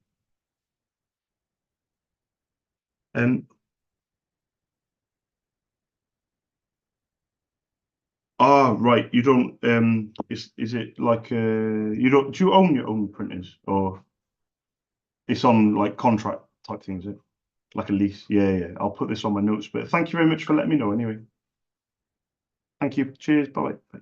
Speaker 1: Um, right. You don't. Is it like you don't? Do you own your own printers, or it's on like contract type thing? Is it like a lease? Yeah, yeah. I'll put this on my notes. But thank you very much for letting me know. Anyway, thank you. Cheers. Bye. Bye.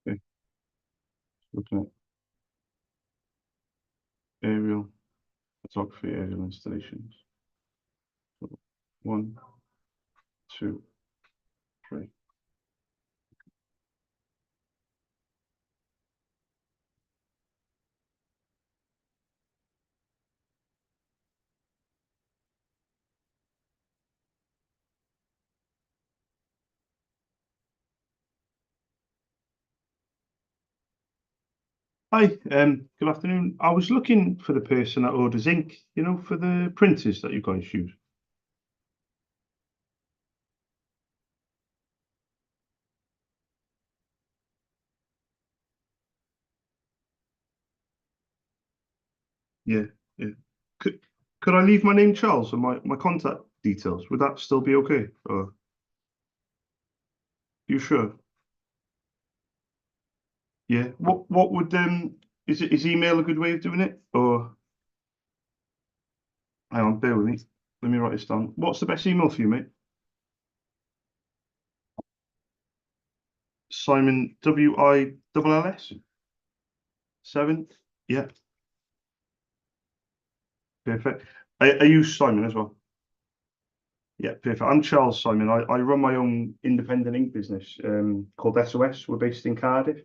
Speaker 1: Okay. Looking at aerial photography, aerial installations. So, 1, 2, 3. Hi, good afternoon. I was looking for the person that orders ink, you know, for the printers that you guys use. Yeah, yeah. Could could I leave my name, Charles, and my contact details? Would that still be okay? Or you sure? Yeah. What would is email a good way of doing it? Or Hang on, bear with me. Let me write this down. What's the best email for you, mate? Simon WILLS 7. Yeah, perfect. Are you Simon as well? Yeah, perfect. I'm Charles Simon. I run my own independent ink business called SOS. We're based in Cardiff.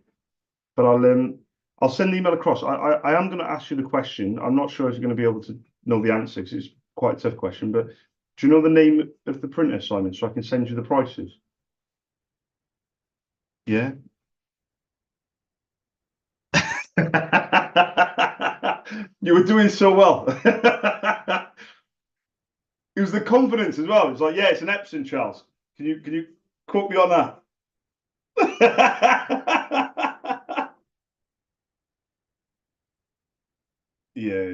Speaker 1: But I'll send the email across. I am going to ask you the question. I'm not sure if you're going to be able to know the answer because it's quite a tough question. But do you know the name of the printer, Simon, so I can send you the prices? Yeah. You were doing so well. It was the confidence as well. It's like, yeah, it's an Epson, Charles. Can you quote me on that? Yeah.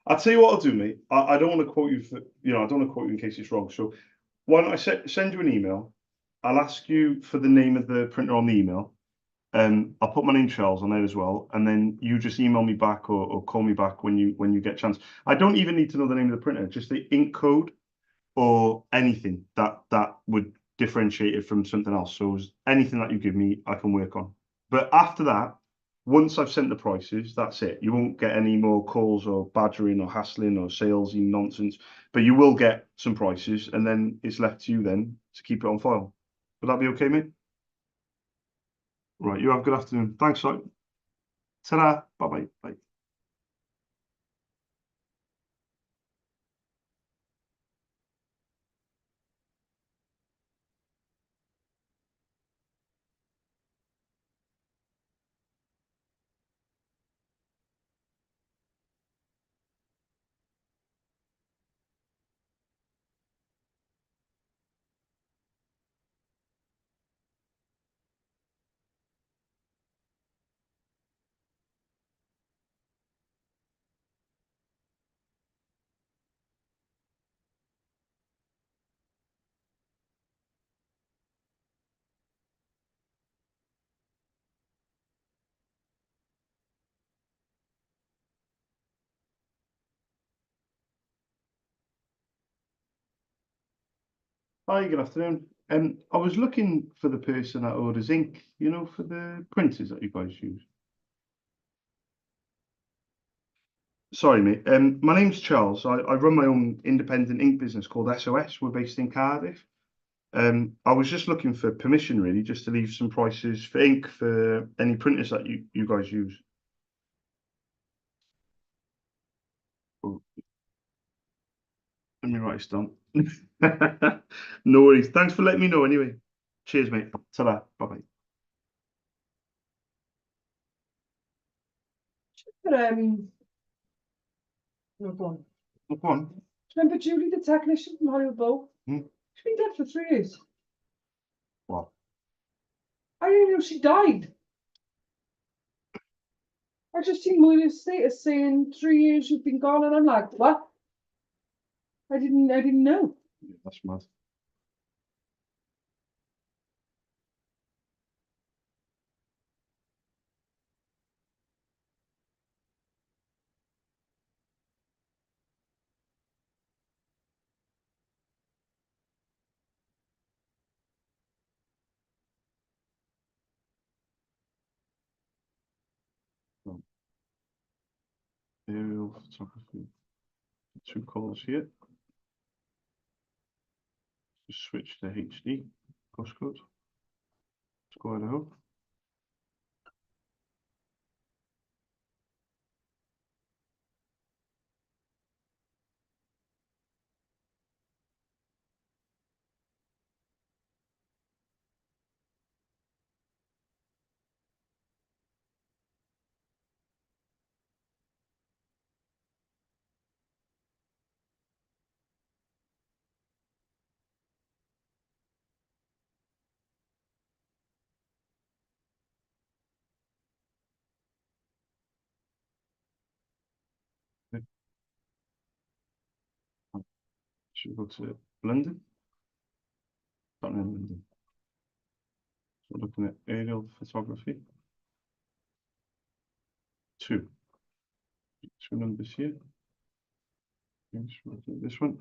Speaker 1: I'll tell you what I'll do, mate. I don't want to quote you for, I don't want to quote you in case it's wrong. So why don't I send you an email? I'll ask you for the name of the printer on the email. I'll put my name Charles on there as well, and then you just email me back or call me back when you get a chance. I don't even need to know the name of the printer, just the ink code or anything that would differentiate it from something else. So anything that you give me, I can work on. But after that, once I've sent the prices, that's it. You won't get any more calls or badgering or hassling or salesy nonsense. But you will get some prices, and then it's left to you then to keep it on file. Would that be okay, mate? Right, you have a good afternoon. Thanks, Simon. Ta-ra. Bye-bye. Bye. Hi, good afternoon. I was looking for the person that orders ink, for the printers that you guys use. Sorry, mate. My name's Charles. I run my own independent ink business called SOS. We're based in Cardiff. I was just looking for permission, really, just to leave some prices for ink for any printers that you guys use. Oh, let me write this down. No worries. Thanks for letting me know anyway. Cheers, mate. Ta-ra. Bye-bye.
Speaker 2: But no, go on.
Speaker 1: Oh, go on.
Speaker 2: Remember Julie, the technician from Hollywood Bowl?
Speaker 1: Hmm.
Speaker 2: She's been dead for 3 years.
Speaker 1: Wow.
Speaker 2: I didn't know she died. I just seen Moira's status saying 3 years you've been gone, and I'm like, what? I didn't know.
Speaker 1: Yeah, that's mad. Right. Aerial photography. 2 calls here. Just switch to HD postcode. Let's go ahead. Should go to London. Starting in London. So looking at aerial photography. Two numbers here. Yes, we'll do this one.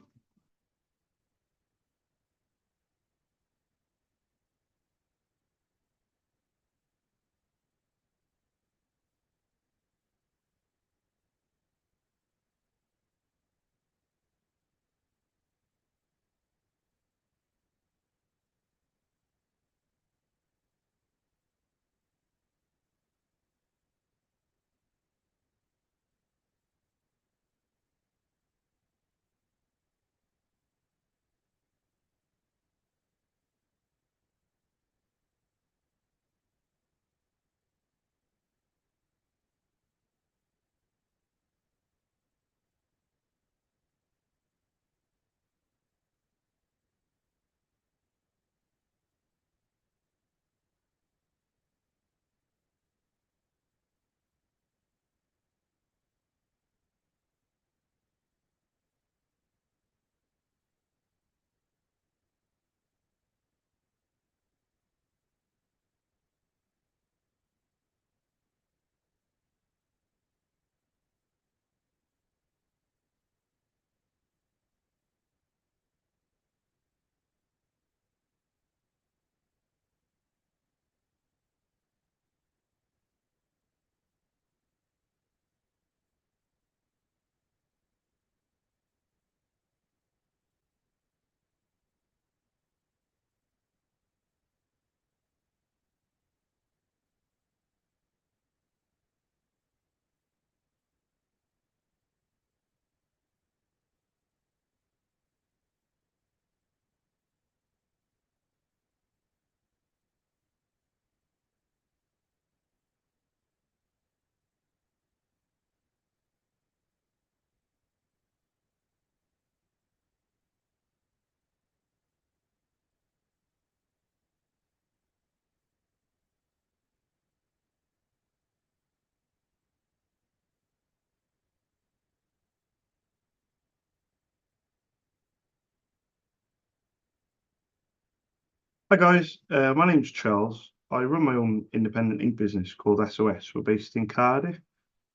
Speaker 1: Hi guys, my name's Charles. I run my own independent ink business called SOS. We're based in Cardiff.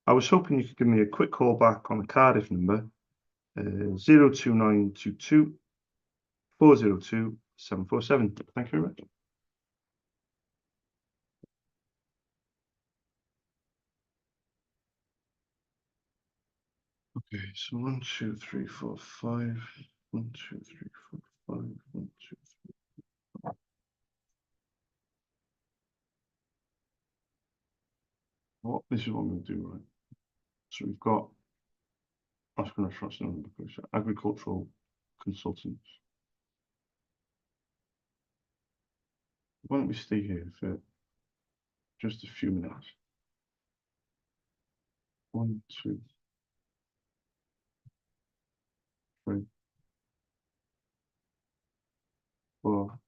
Speaker 1: I was hoping you could give me a quick call back on the Cardiff number, 02922 402 747. Thank you very much. Okay, so 1, 2, 3, 4, 5. 1, 2, 3, 4, 5. 1, 2, 3. What this is what I'm going to do, right? So we've got Oscar Restaurants and agricultural consultants. Why don't we stay here for just a few minutes? 1, 2, 3, 4.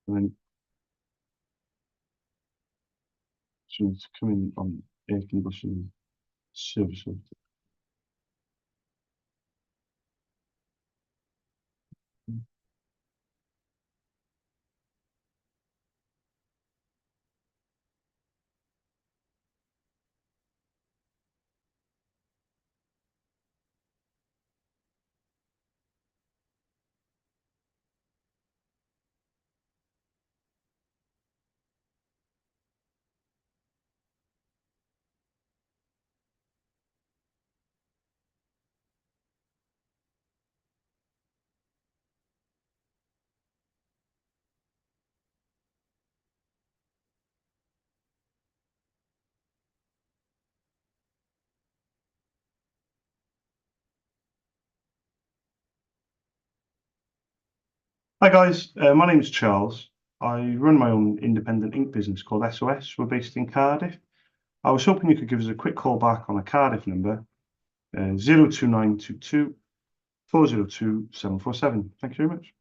Speaker 1: And then so it's coming on air conditioning services. Hi guys, my name's Charles. I run my own independent ink business called SOS. We're based in Cardiff. I was hoping you could give us a quick call back on a Cardiff number, 02922 402 747. Thank you very much.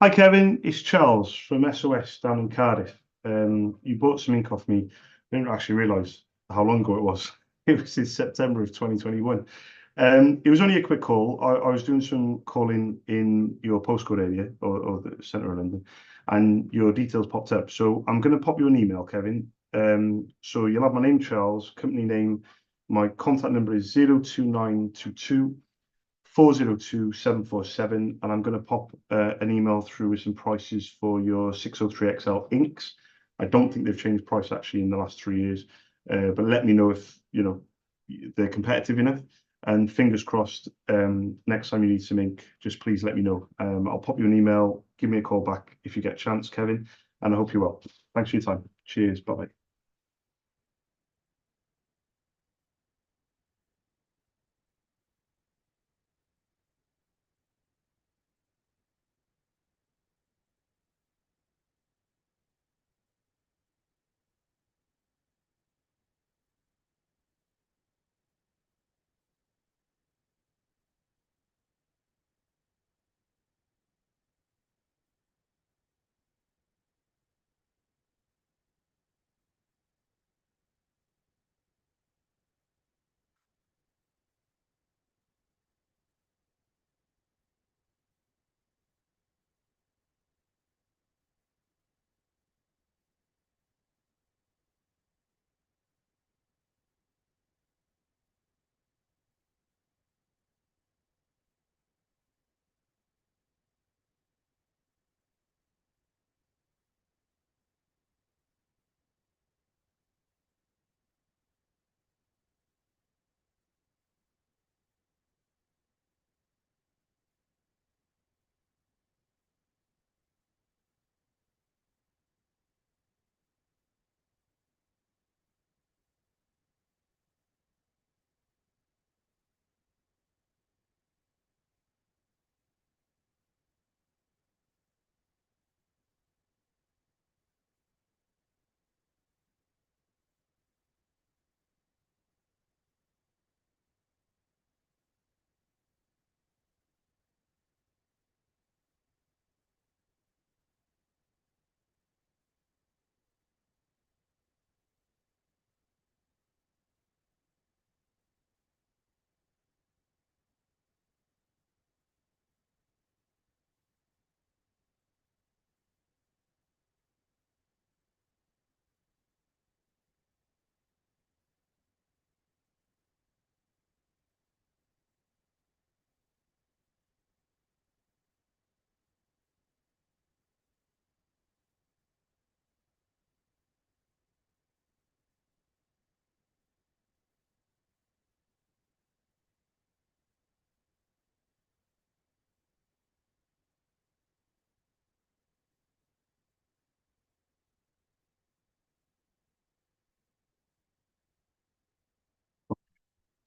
Speaker 1: Hi Kevin, it's Charles from SOS down in Cardiff. You bought some ink off me. I didn't actually realise how long ago it was. It was in September of 2021. It was only a quick call. I was doing some calling in your postcode area or the centre of London, and your details popped up. So I'm going to pop you an email, Kevin. So you'll have my name, Charles, company name. My contact number is 02922 402 747, and I'm going to pop an email through with some prices for your 603XL inks. I don't think they've changed price actually in the last 3 years, but let me know if they're competitive enough. And fingers crossed, next time you need some ink, just please let me know. I'll pop you an email. Give me a call back if you get a chance, Kevin, and I hope you're well. Thanks for your time. Cheers. Bye bye.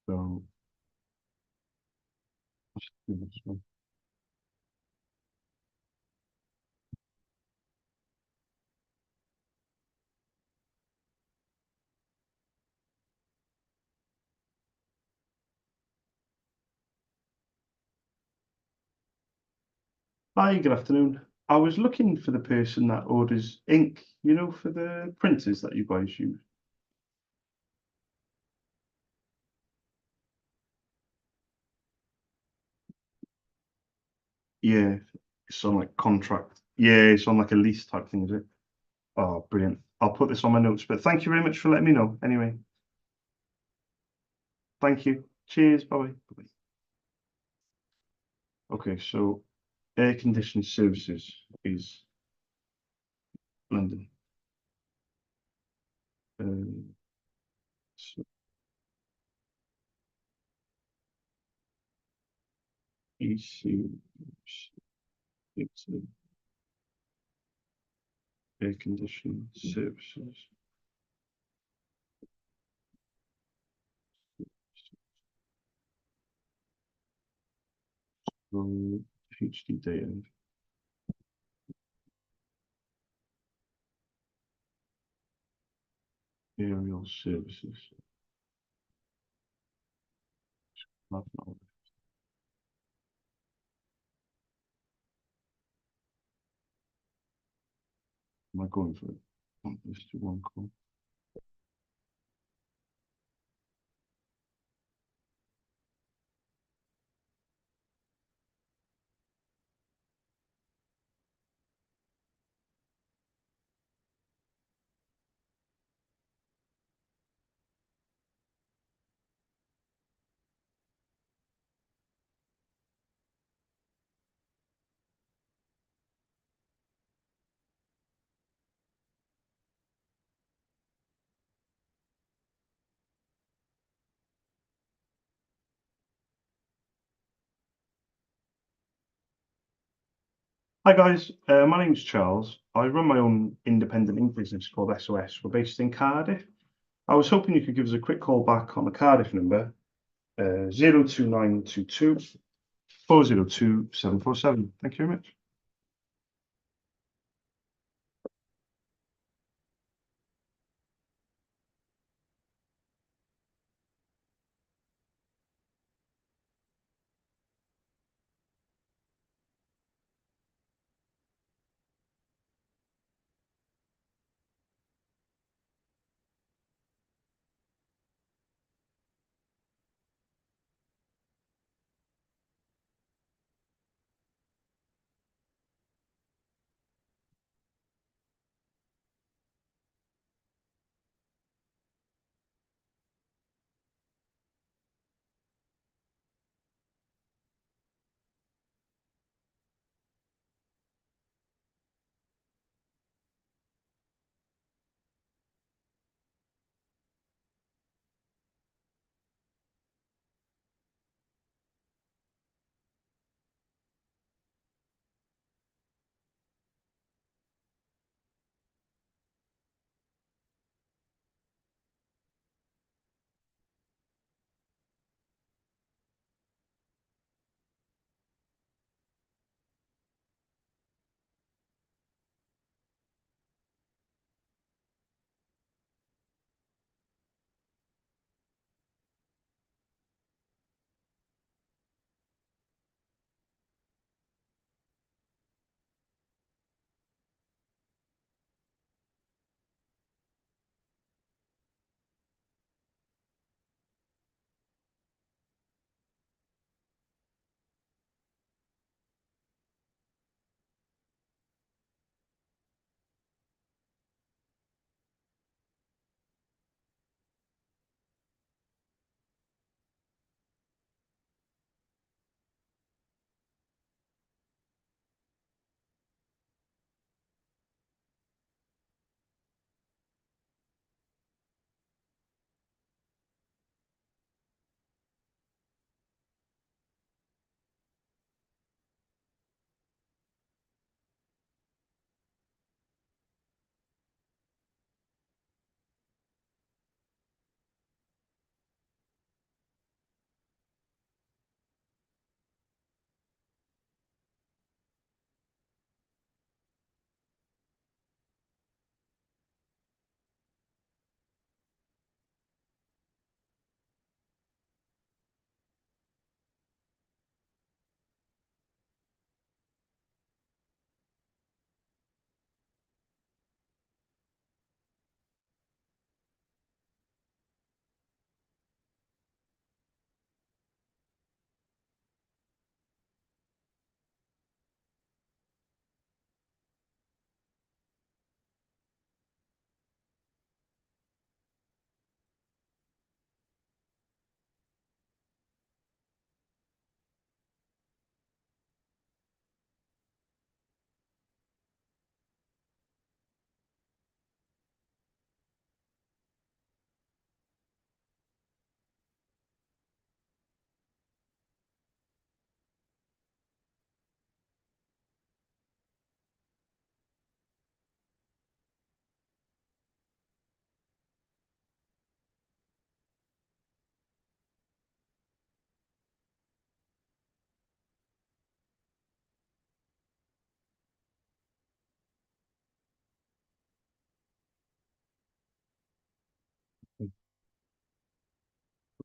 Speaker 1: So, hi, good afternoon. I was looking for the person that orders ink, for the printers that you guys use. Yeah, it's on like contract. Yeah, it's on like a lease type thing, is it? Oh, brilliant. I'll put this on my notes, but thank you very much for letting me know. Anyway, thank you. Cheers. Bye bye. Okay, so air conditioning services is London. Um, so EC, it's air conditioning services. HD data, aerial services. Am I going for it? Let's do one call. Hi guys, my name's Charles. I run my own independent ink business called SOS. We're based in Cardiff. I was hoping you could give us a quick call back on the Cardiff number, 02922 402 747. Thank you very much.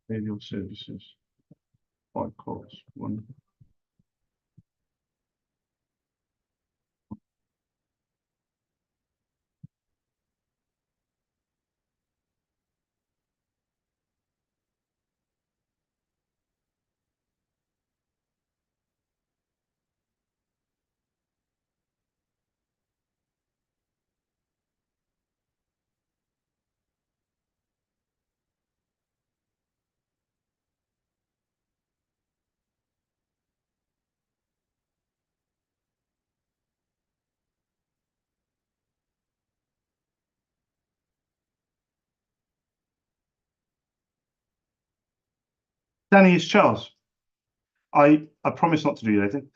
Speaker 1: Radio services, 5 calls, 1. Danny, it's Charles. I promise not to do anything.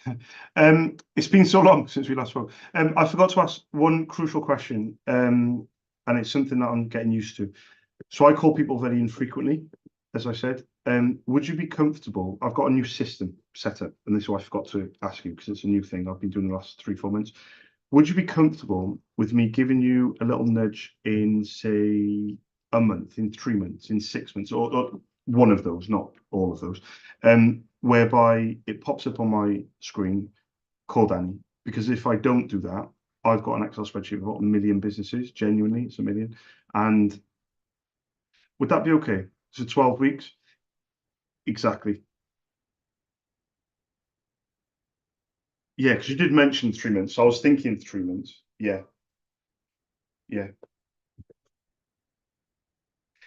Speaker 1: It's been so long since we last spoke. I forgot to ask one crucial question, and it's something that I'm getting used to. So I call people very infrequently, as I said. Would you be comfortable? I've got a new system set up, and this is why I forgot to ask you because it's a new thing I've been doing the last 3-4 months. Would you be comfortable with me giving you a little nudge in, say, a month, in 3 months, in 6 months, or one of those, not all of those, whereby it pops up on my screen, call Danny, because if I don't do that, I've got an Excel spreadsheet of about 1 million businesses, genuinely, it's 1 million. And would that be okay? So 12 weeks? Exactly. Yeah, because you did mention 3 months. So I was thinking 3 months. Yeah, yeah.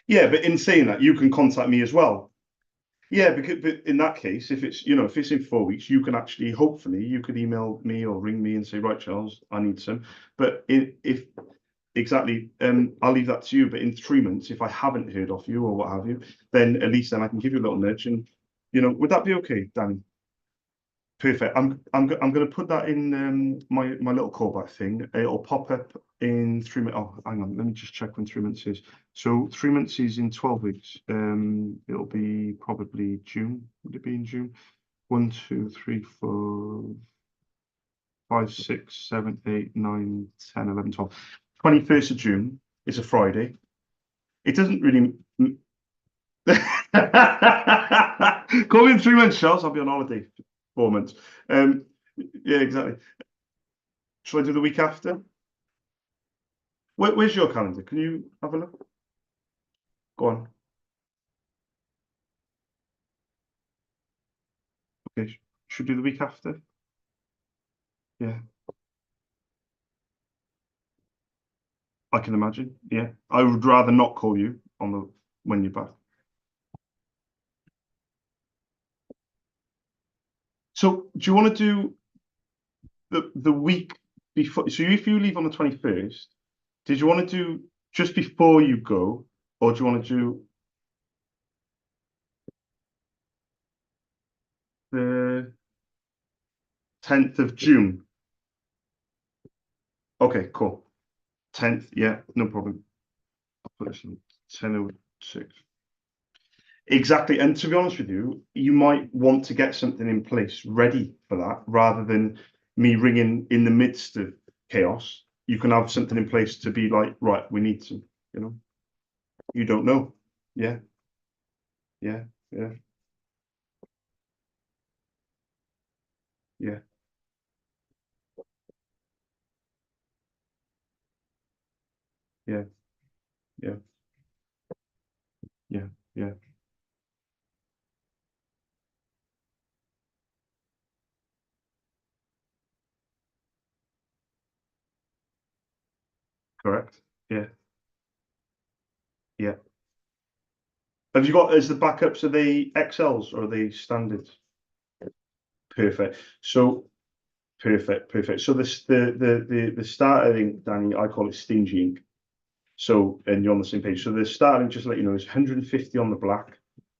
Speaker 1: Yeah, but in saying that, you can contact me as well. Yeah, because but in that case, if it's if it's in 4 weeks, you can actually hopefully you could email me or ring me and say, right, Charles, I need some. But if exactly, I'll leave that to you. But in 3 months, if I haven't heard off you or what have you, then at least then I can give you a little nudge and would that be okay, Danny? Perfect. I'm going to put that in my little callback thing. It'll pop up in 3 months. Oh, hang on. Let me just check when 3 months is. So 3 months is in 12 weeks. It'll be probably June. Would it be in June? 1, 2, 3, 4, 5, 6, 7, 8, 9, 10, 11, 12. 21st of June is a Friday. It doesn't really. Call me in 3 months, Charles. I'll be on holiday. 4 months. Yeah, exactly. Shall I do the week after? Where's your calendar? Can you have a look? Go on. Okay, should we do the week after? Yeah, I can imagine. Yeah, I would rather not call you on the when you're back. So, do you want to do the week before? So, if you leave on the 21st, did you want to do just before you go, or do you want to do the 10th of June? Okay, cool. 10th, yeah, no problem. I'll put this in 10:06. Exactly. And to be honest with you, you might want to get something in place ready for that rather than me ringing in the midst of chaos. You can have something in place to be like, right, we need to, you know, you don't know. Yeah, yeah, yeah, yeah, yeah, yeah, yeah, yeah. Correct. Yeah, yeah. Have you got as the backups, are they XLs or are they standards? Perfect. So perfect, perfect. So this the starter ink, Danny, I call it stingy ink. So, and you're on the same page. So the starting, just to let you know, is 150 on the black,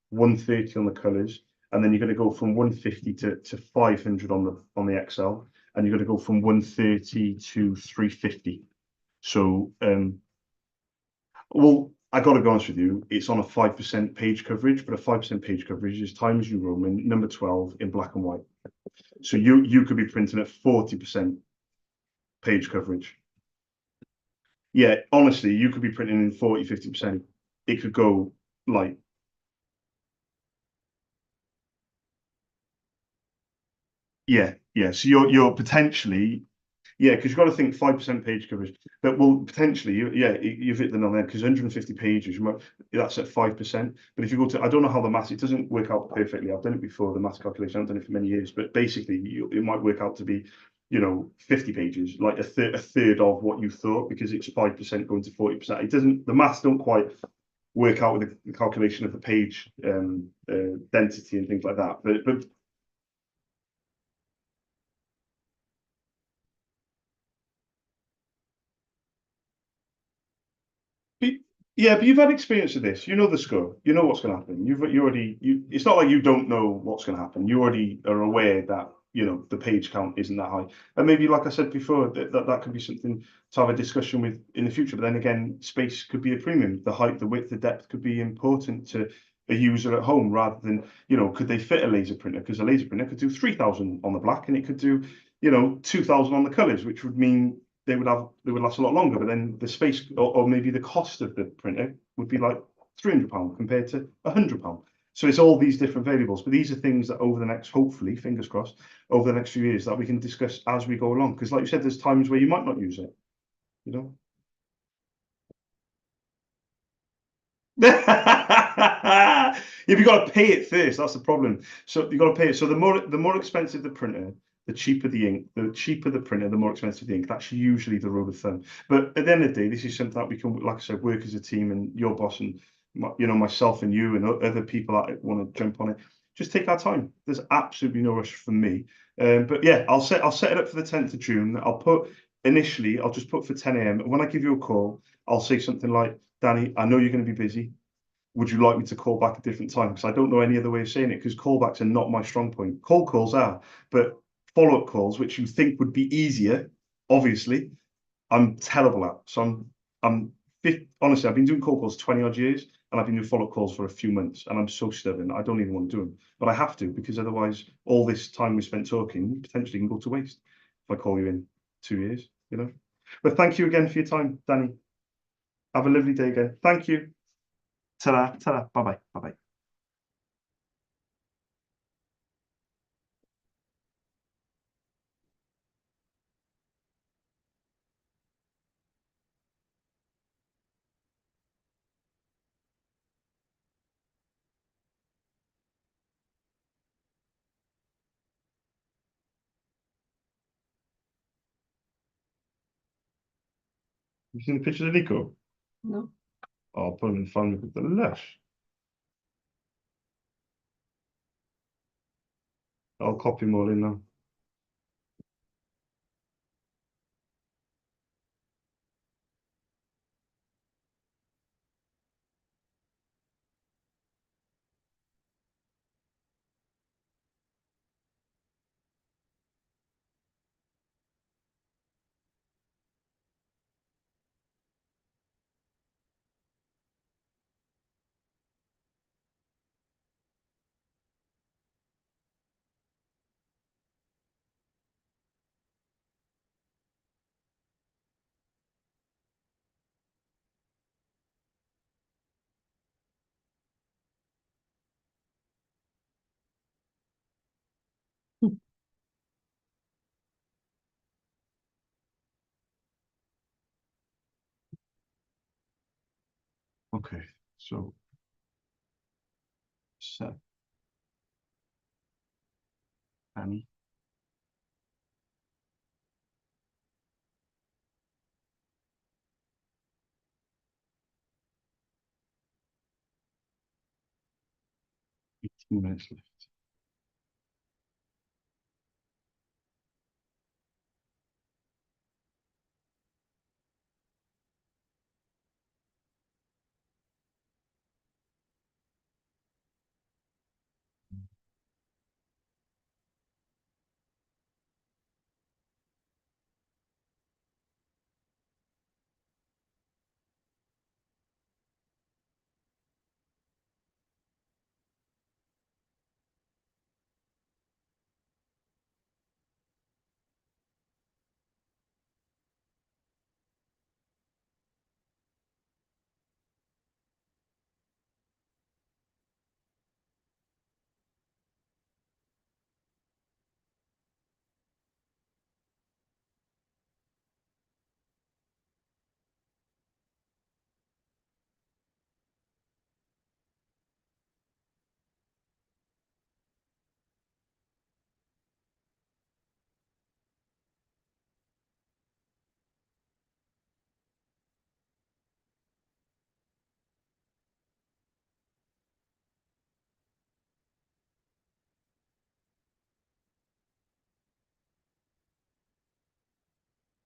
Speaker 1: 130 on the colours, and then you're going to go from 150 to 500 on the XL, and you're going to go from 130 to 350. So, well, I got to be honest with you, it's on a 5% page coverage, but a 5% page coverage is Times New Roman number 12 in black and white. So you could be printing at 40% page coverage. Yeah, honestly, you could be printing in 40, 50%. It could go like, yeah, yeah. So you're potentially, yeah, because you've got to think 5% page coverage. But well, potentially, yeah, you've hit the nail there because 150 pages, that's at 5%. But if you go to, I don't know how the math, it doesn't work out perfectly. I've done it before, the math calculation. I've done it for many years, but basically, it might work out to be, 50 pages, like a third of what you thought, because it's 5% going to 40%. It doesn't, the maths don't quite work out with the calculation of the page density and things like that. But Yeah, but you've had experience of this. You know the score. You know what's going to happen. You already It's not like you don't know what's going to happen. You already are aware that the page count isn't that high. And maybe, like I said before, that could be something to have a discussion with in the future. But then again, space could be a premium. The height, the width, the depth could be important to a user at home rather than could they fit a laser printer? Because a laser printer could do 3,000 on the black and it could do 2,000 on the colors, which would mean they would last a lot longer, but then the space or maybe the cost of the printer would be like £300 compared to £100. So it's all these different variables, but these are things that over the next, hopefully, fingers crossed, over the next few years that we can discuss as we go along. Because like you said, there's times where you might not use it, you know. If you got to pay it first, that's the problem. So you got to pay it. So the more expensive the printer, the cheaper the ink. The cheaper the printer, the more expensive the ink. That's usually the rule of thumb. But at the end of the day, this is something that we can, like I said, work as a team, and your boss and myself and you and other people that want to jump on it. Just take our time. There's absolutely no rush from me. But yeah, I'll set it up for the 10th of June. I'll just put for 10 a.m. When I give you a call, I'll say something like, Danny, I know you're going to be busy. Would you like me to call back a different time? Because I don't know any other way of saying it, because callbacks are not my strong point. Cold calls are, but follow-up calls, which you think would be easier, obviously, I'm terrible at. So honestly, I've been doing cold calls 20 odd years, and I've been doing follow-up calls for a few months, and I'm so stubborn. I don't even want to do them, but I have to, because otherwise, all this time we spent talking potentially can go to waste if I call you in 2 years. But thank you again for your time, Danny. Have a lovely day again. Thank you. Ta-da, ta-da. Bye-bye. Bye-bye. You seen the pictures of Nico?
Speaker 2: No.
Speaker 1: I'll put them in front of the lush. I'll copy them all in now. Okay, so set Annie. 18 minutes left.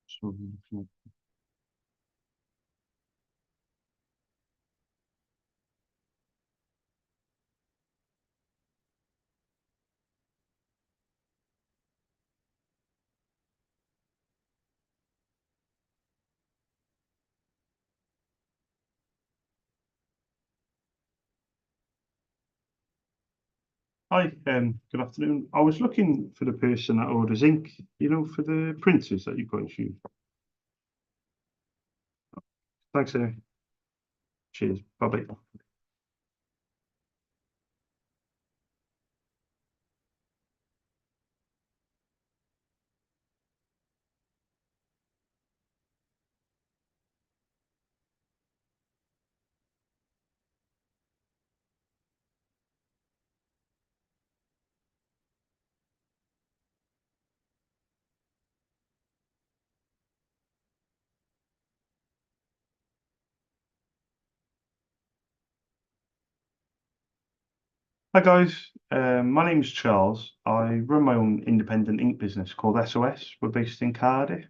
Speaker 1: So Hi, good afternoon. I was looking for the person that orders ink, for the printers that you guys use. Thanks, cheers. Bye-bye. Hi guys, my name's Charles. I run my own independent ink business called SOS. We're based in Cardiff.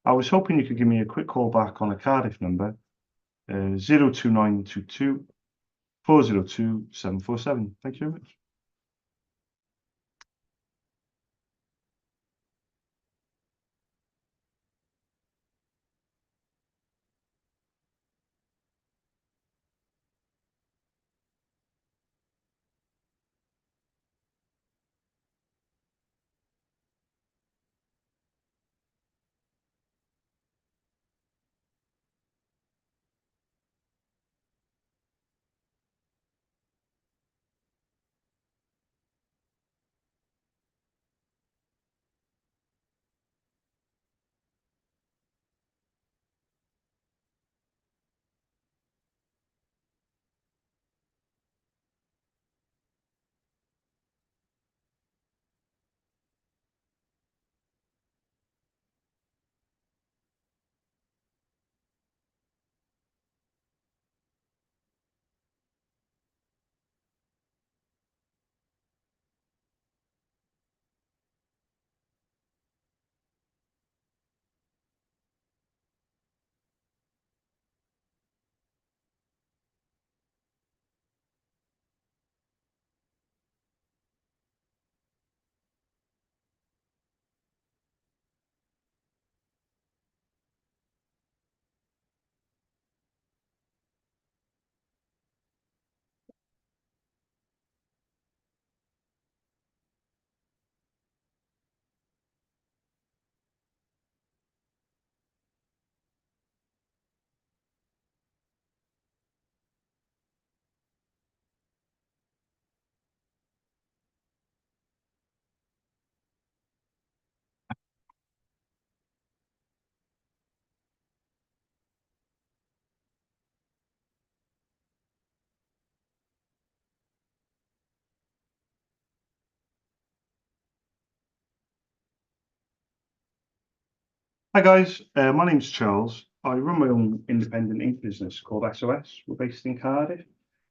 Speaker 1: I was hoping you could give me a quick call back on a Cardiff number, 02922 402 747. Thank you very much. Hi guys, my name's Charles. I run my own independent ink business called SOS. We're based in Cardiff.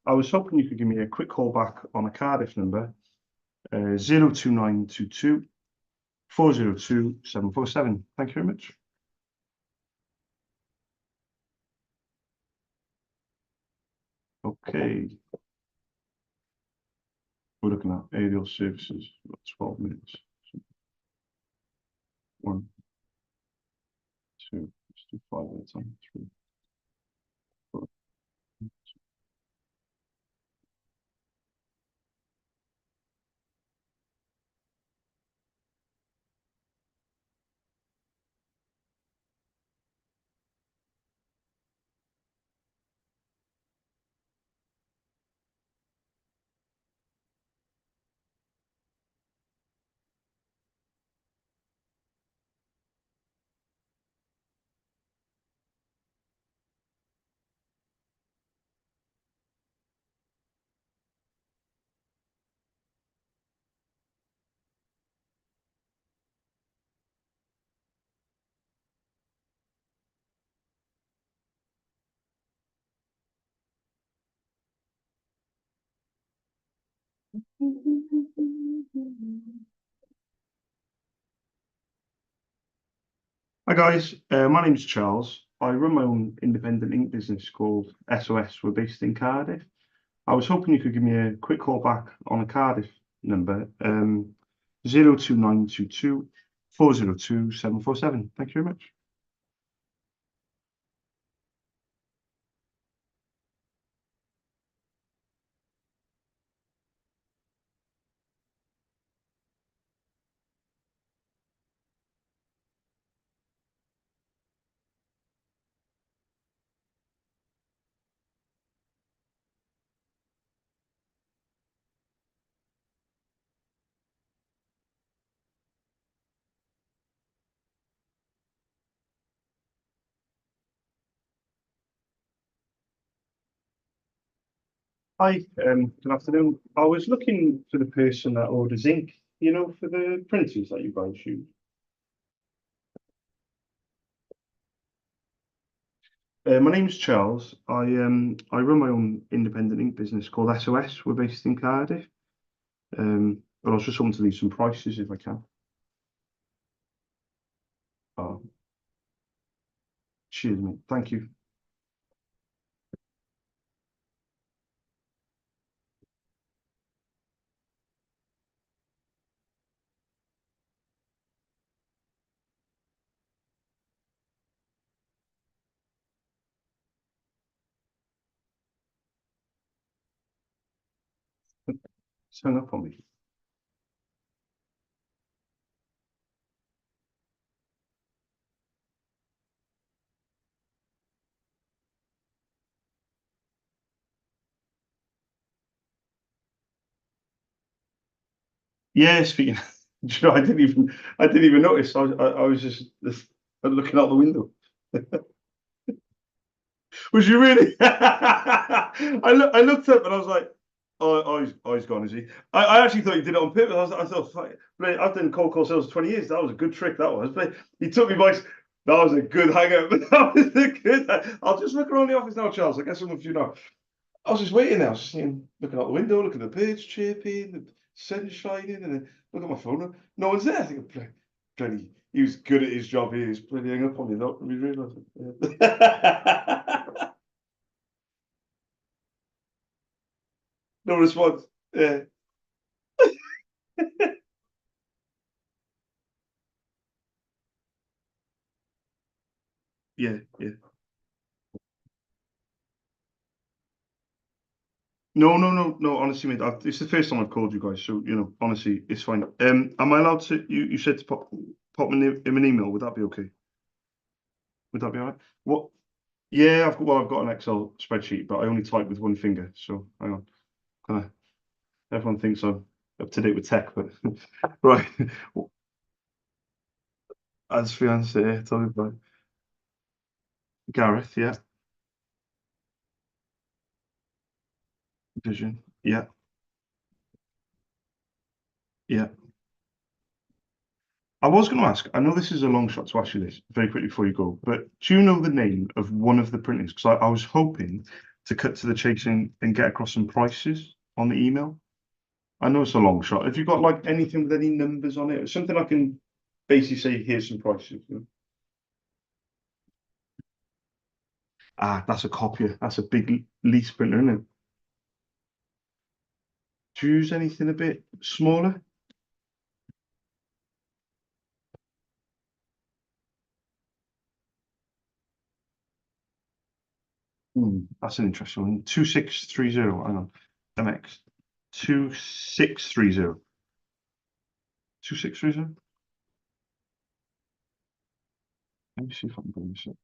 Speaker 1: I was hoping you could give me a quick call back on a Cardiff number, 02922 402 747. Thank you very much. Okay, we're looking at aerial services, about 12 minutes. One, two, let's do 5 at a time. 3, 4. Hi guys, my name's Charles. I run my own independent ink business called SOS. We're based in Cardiff. I was hoping you could give me a quick call back on a Cardiff number, 02922 402 747. Thank you very much. Hi, good afternoon. I was looking for the person that orders ink, for the printers that you guys use. My name's Charles. I run my own independent ink business called SOS. We're based in Cardiff. But I was just hoping to leave some prices if I can. Oh, cheers, mate. Thank you. It's hung up on me. Yeah, speaking. Do you know, I didn't even notice. I was just looking out the window. Was you really? I looked up and I was like, oh, he's gone, is he? I actually thought he did it on purpose. I thought, "Fuck, mate, I've done cold call sales for 20 years. That was a good trick, that was. But he took me by, that was a good hang up. That was a good, I'll just look around the office now, Charles. I guess I'm with you now. I was just waiting there. I was just looking out the window, looking at the birds chirping, the sun shining, and then look at my phone. No one's there. I think, bloody, he was good at his job. He was bloody hung up on me. Not we realised it. No response. Yeah, yeah. No. Honestly, mate, it's the first time I've called you guys, so honestly, it's fine. Am I allowed to? You said to pop me him an email. Would that be okay? Would that be all right? What? Yeah, I've got an Excel spreadsheet, but I only type with one finger. So hang on. Can everyone thinks I'm up to date with tech, but right. As fiance, yeah, tell me about it. Gareth, yeah, Vision, yeah, yeah. I was going to ask, I know this is a long shot to ask you this very quickly before you go, but do you know the name of one of the printers? Because I was hoping to cut to the chase and get across some prices on the email. I know it's a long shot. Have you got like anything with any numbers on it? Something I can basically say, here's some prices. Ah, that's a copier. That's a big lease printer, isn't it? Do you use anything a bit smaller? That's an interesting one. 2630. Hang on. MX. 2630. 2630? Let me see if I can bring this up.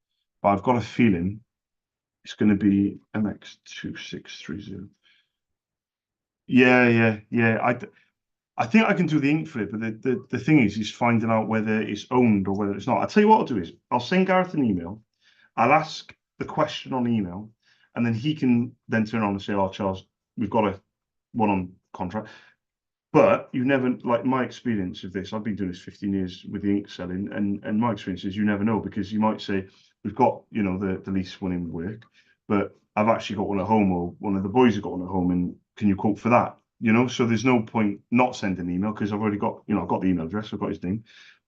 Speaker 1: But I've got a feeling it's going to be MX 2630. Yeah. I think I can do the ink flip, but the thing is finding out whether it's owned or whether it's not. I'll tell you what I'll do is I'll send Gareth an email. I'll ask the question on email, and then he can then turn on and say, "Oh, Charles, we've got a one on contract." But you never, like my experience of this, I've been doing this 15 years with the ink selling, and my experience is you never know because you might say, we've got, the lease one in work, but I've actually got one at home, or one of the boys have got one at home, and can you quote for that? So there's no point not sending an email because I've already got, I've got the email address, I've got his name.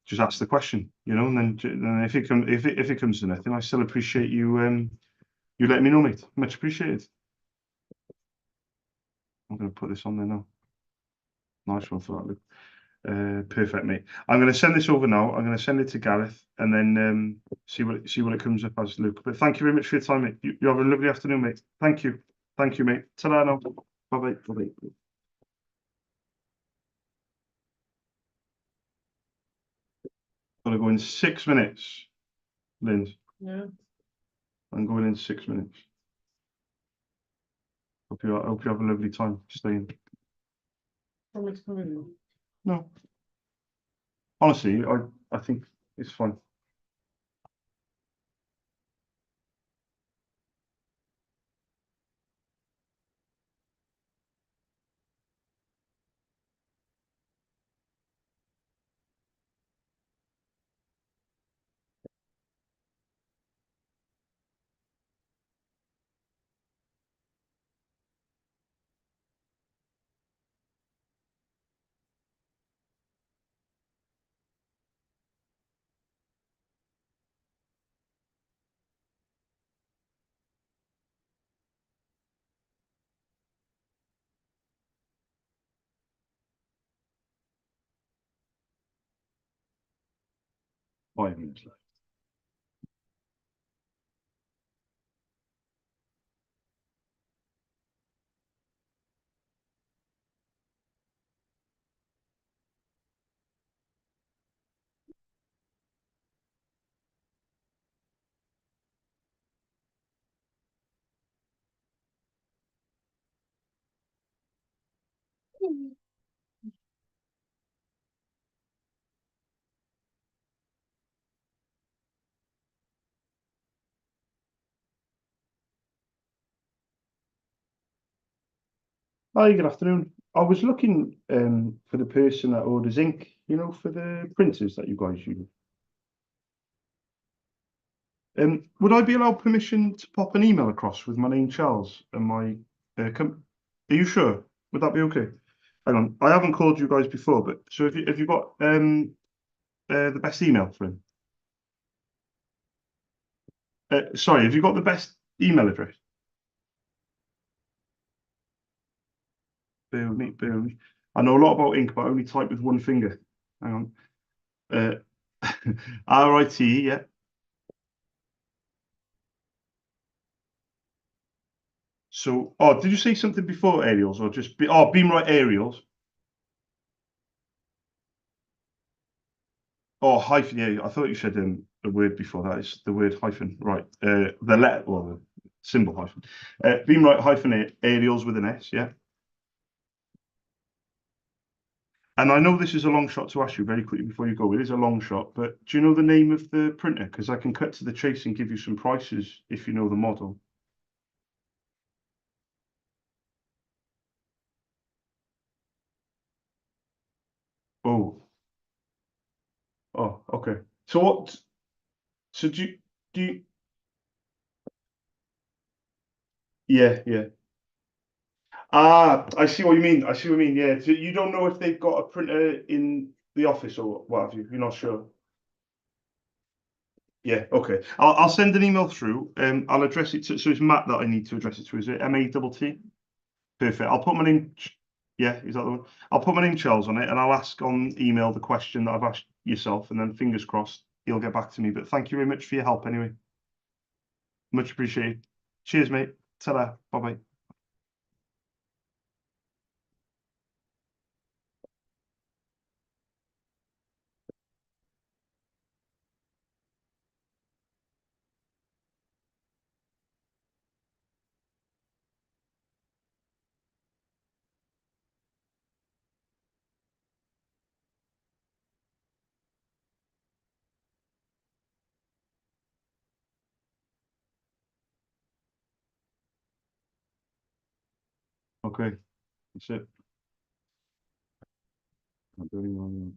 Speaker 1: Just ask the question, and then if it comes to nothing, I still appreciate you letting me know, mate. Much appreciated. I'm going to put this on there now. Nice one for that, Luke. Perfect, mate. I'm going to send this over now. I'm going to send it to Gareth and then see what it comes up as, Luke. But thank you very much for your time, mate. You have a lovely afternoon, mate. Thank you, mate. Ta-ra now. Bye bye. Bye bye. Gotta go in 6 minutes, Lynn.
Speaker 2: Yeah.
Speaker 1: I'm going in 6 minutes. Hope you have a lovely time staying.
Speaker 2: Probably to come in.
Speaker 1: No, honestly, I think it's fine. 5 minutes left. Hi, good afternoon. I was looking for the person that orders ink, for the printers that you guys use. Would I be allowed permission to pop an email across with my name, Charles, and my Are you sure? Would that be okay? Hang on, I haven't called you guys before, but so have you got the best email for him? Sorry, have you got the best email address? Bear with me, bear with me. I know a lot about ink, but I only type with one finger. Hang on. RIT, yeah. So, oh, did you say something before aerials or just Beamright aerials? Oh, hyphen, yeah. I thought you said the word before that. It's the word hyphen, right? The letter, well, the symbol hyphen. Beamright hyphen aerials with an S, yeah. And I know this is a long shot to ask you very quickly before you go. It is a long shot, but do you know the name of the printer? Because I can cut to the chase and give you some prices if you know the model. Oh, oh, okay. So what? So do you? Yeah, yeah. Ah, I see what you mean. I see what you mean. Yeah. So you don't know if they've got a printer in the office or what have you. You're not sure. Yeah. Okay. I'll send an email through. I'll address it to. So it's Matt that I need to address it to. Is it MATT? Perfect. I'll put my name. Yeah, is that the one? I'll put my name Charles on it, and I'll ask on email the question that I've asked yourself, and then fingers crossed he'll get back to me. But thank you very much for your help anyway. Much appreciated. Cheers, mate. Ta-da. Bye bye. Okay, that's it. I'm doing wrong.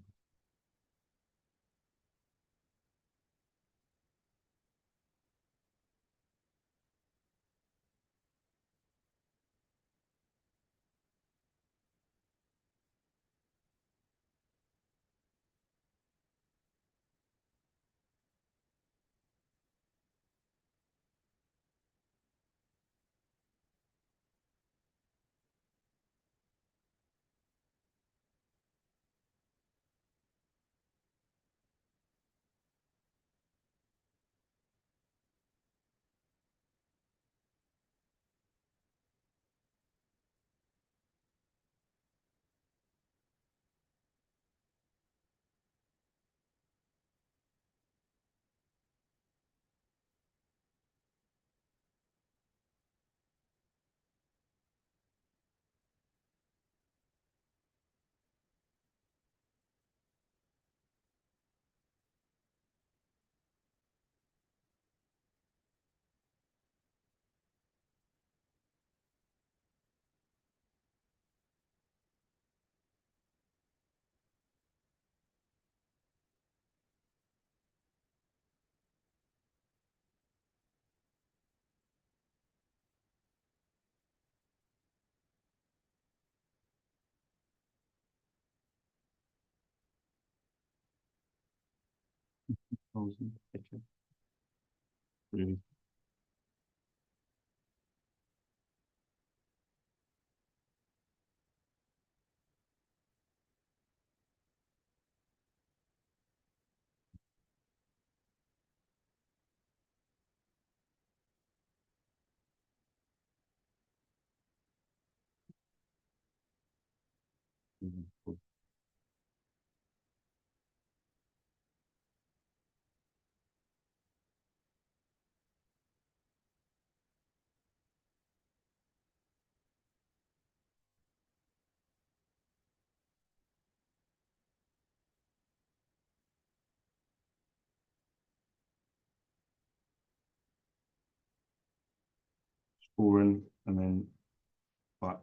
Speaker 1: Okay. Really. Scoring and then back.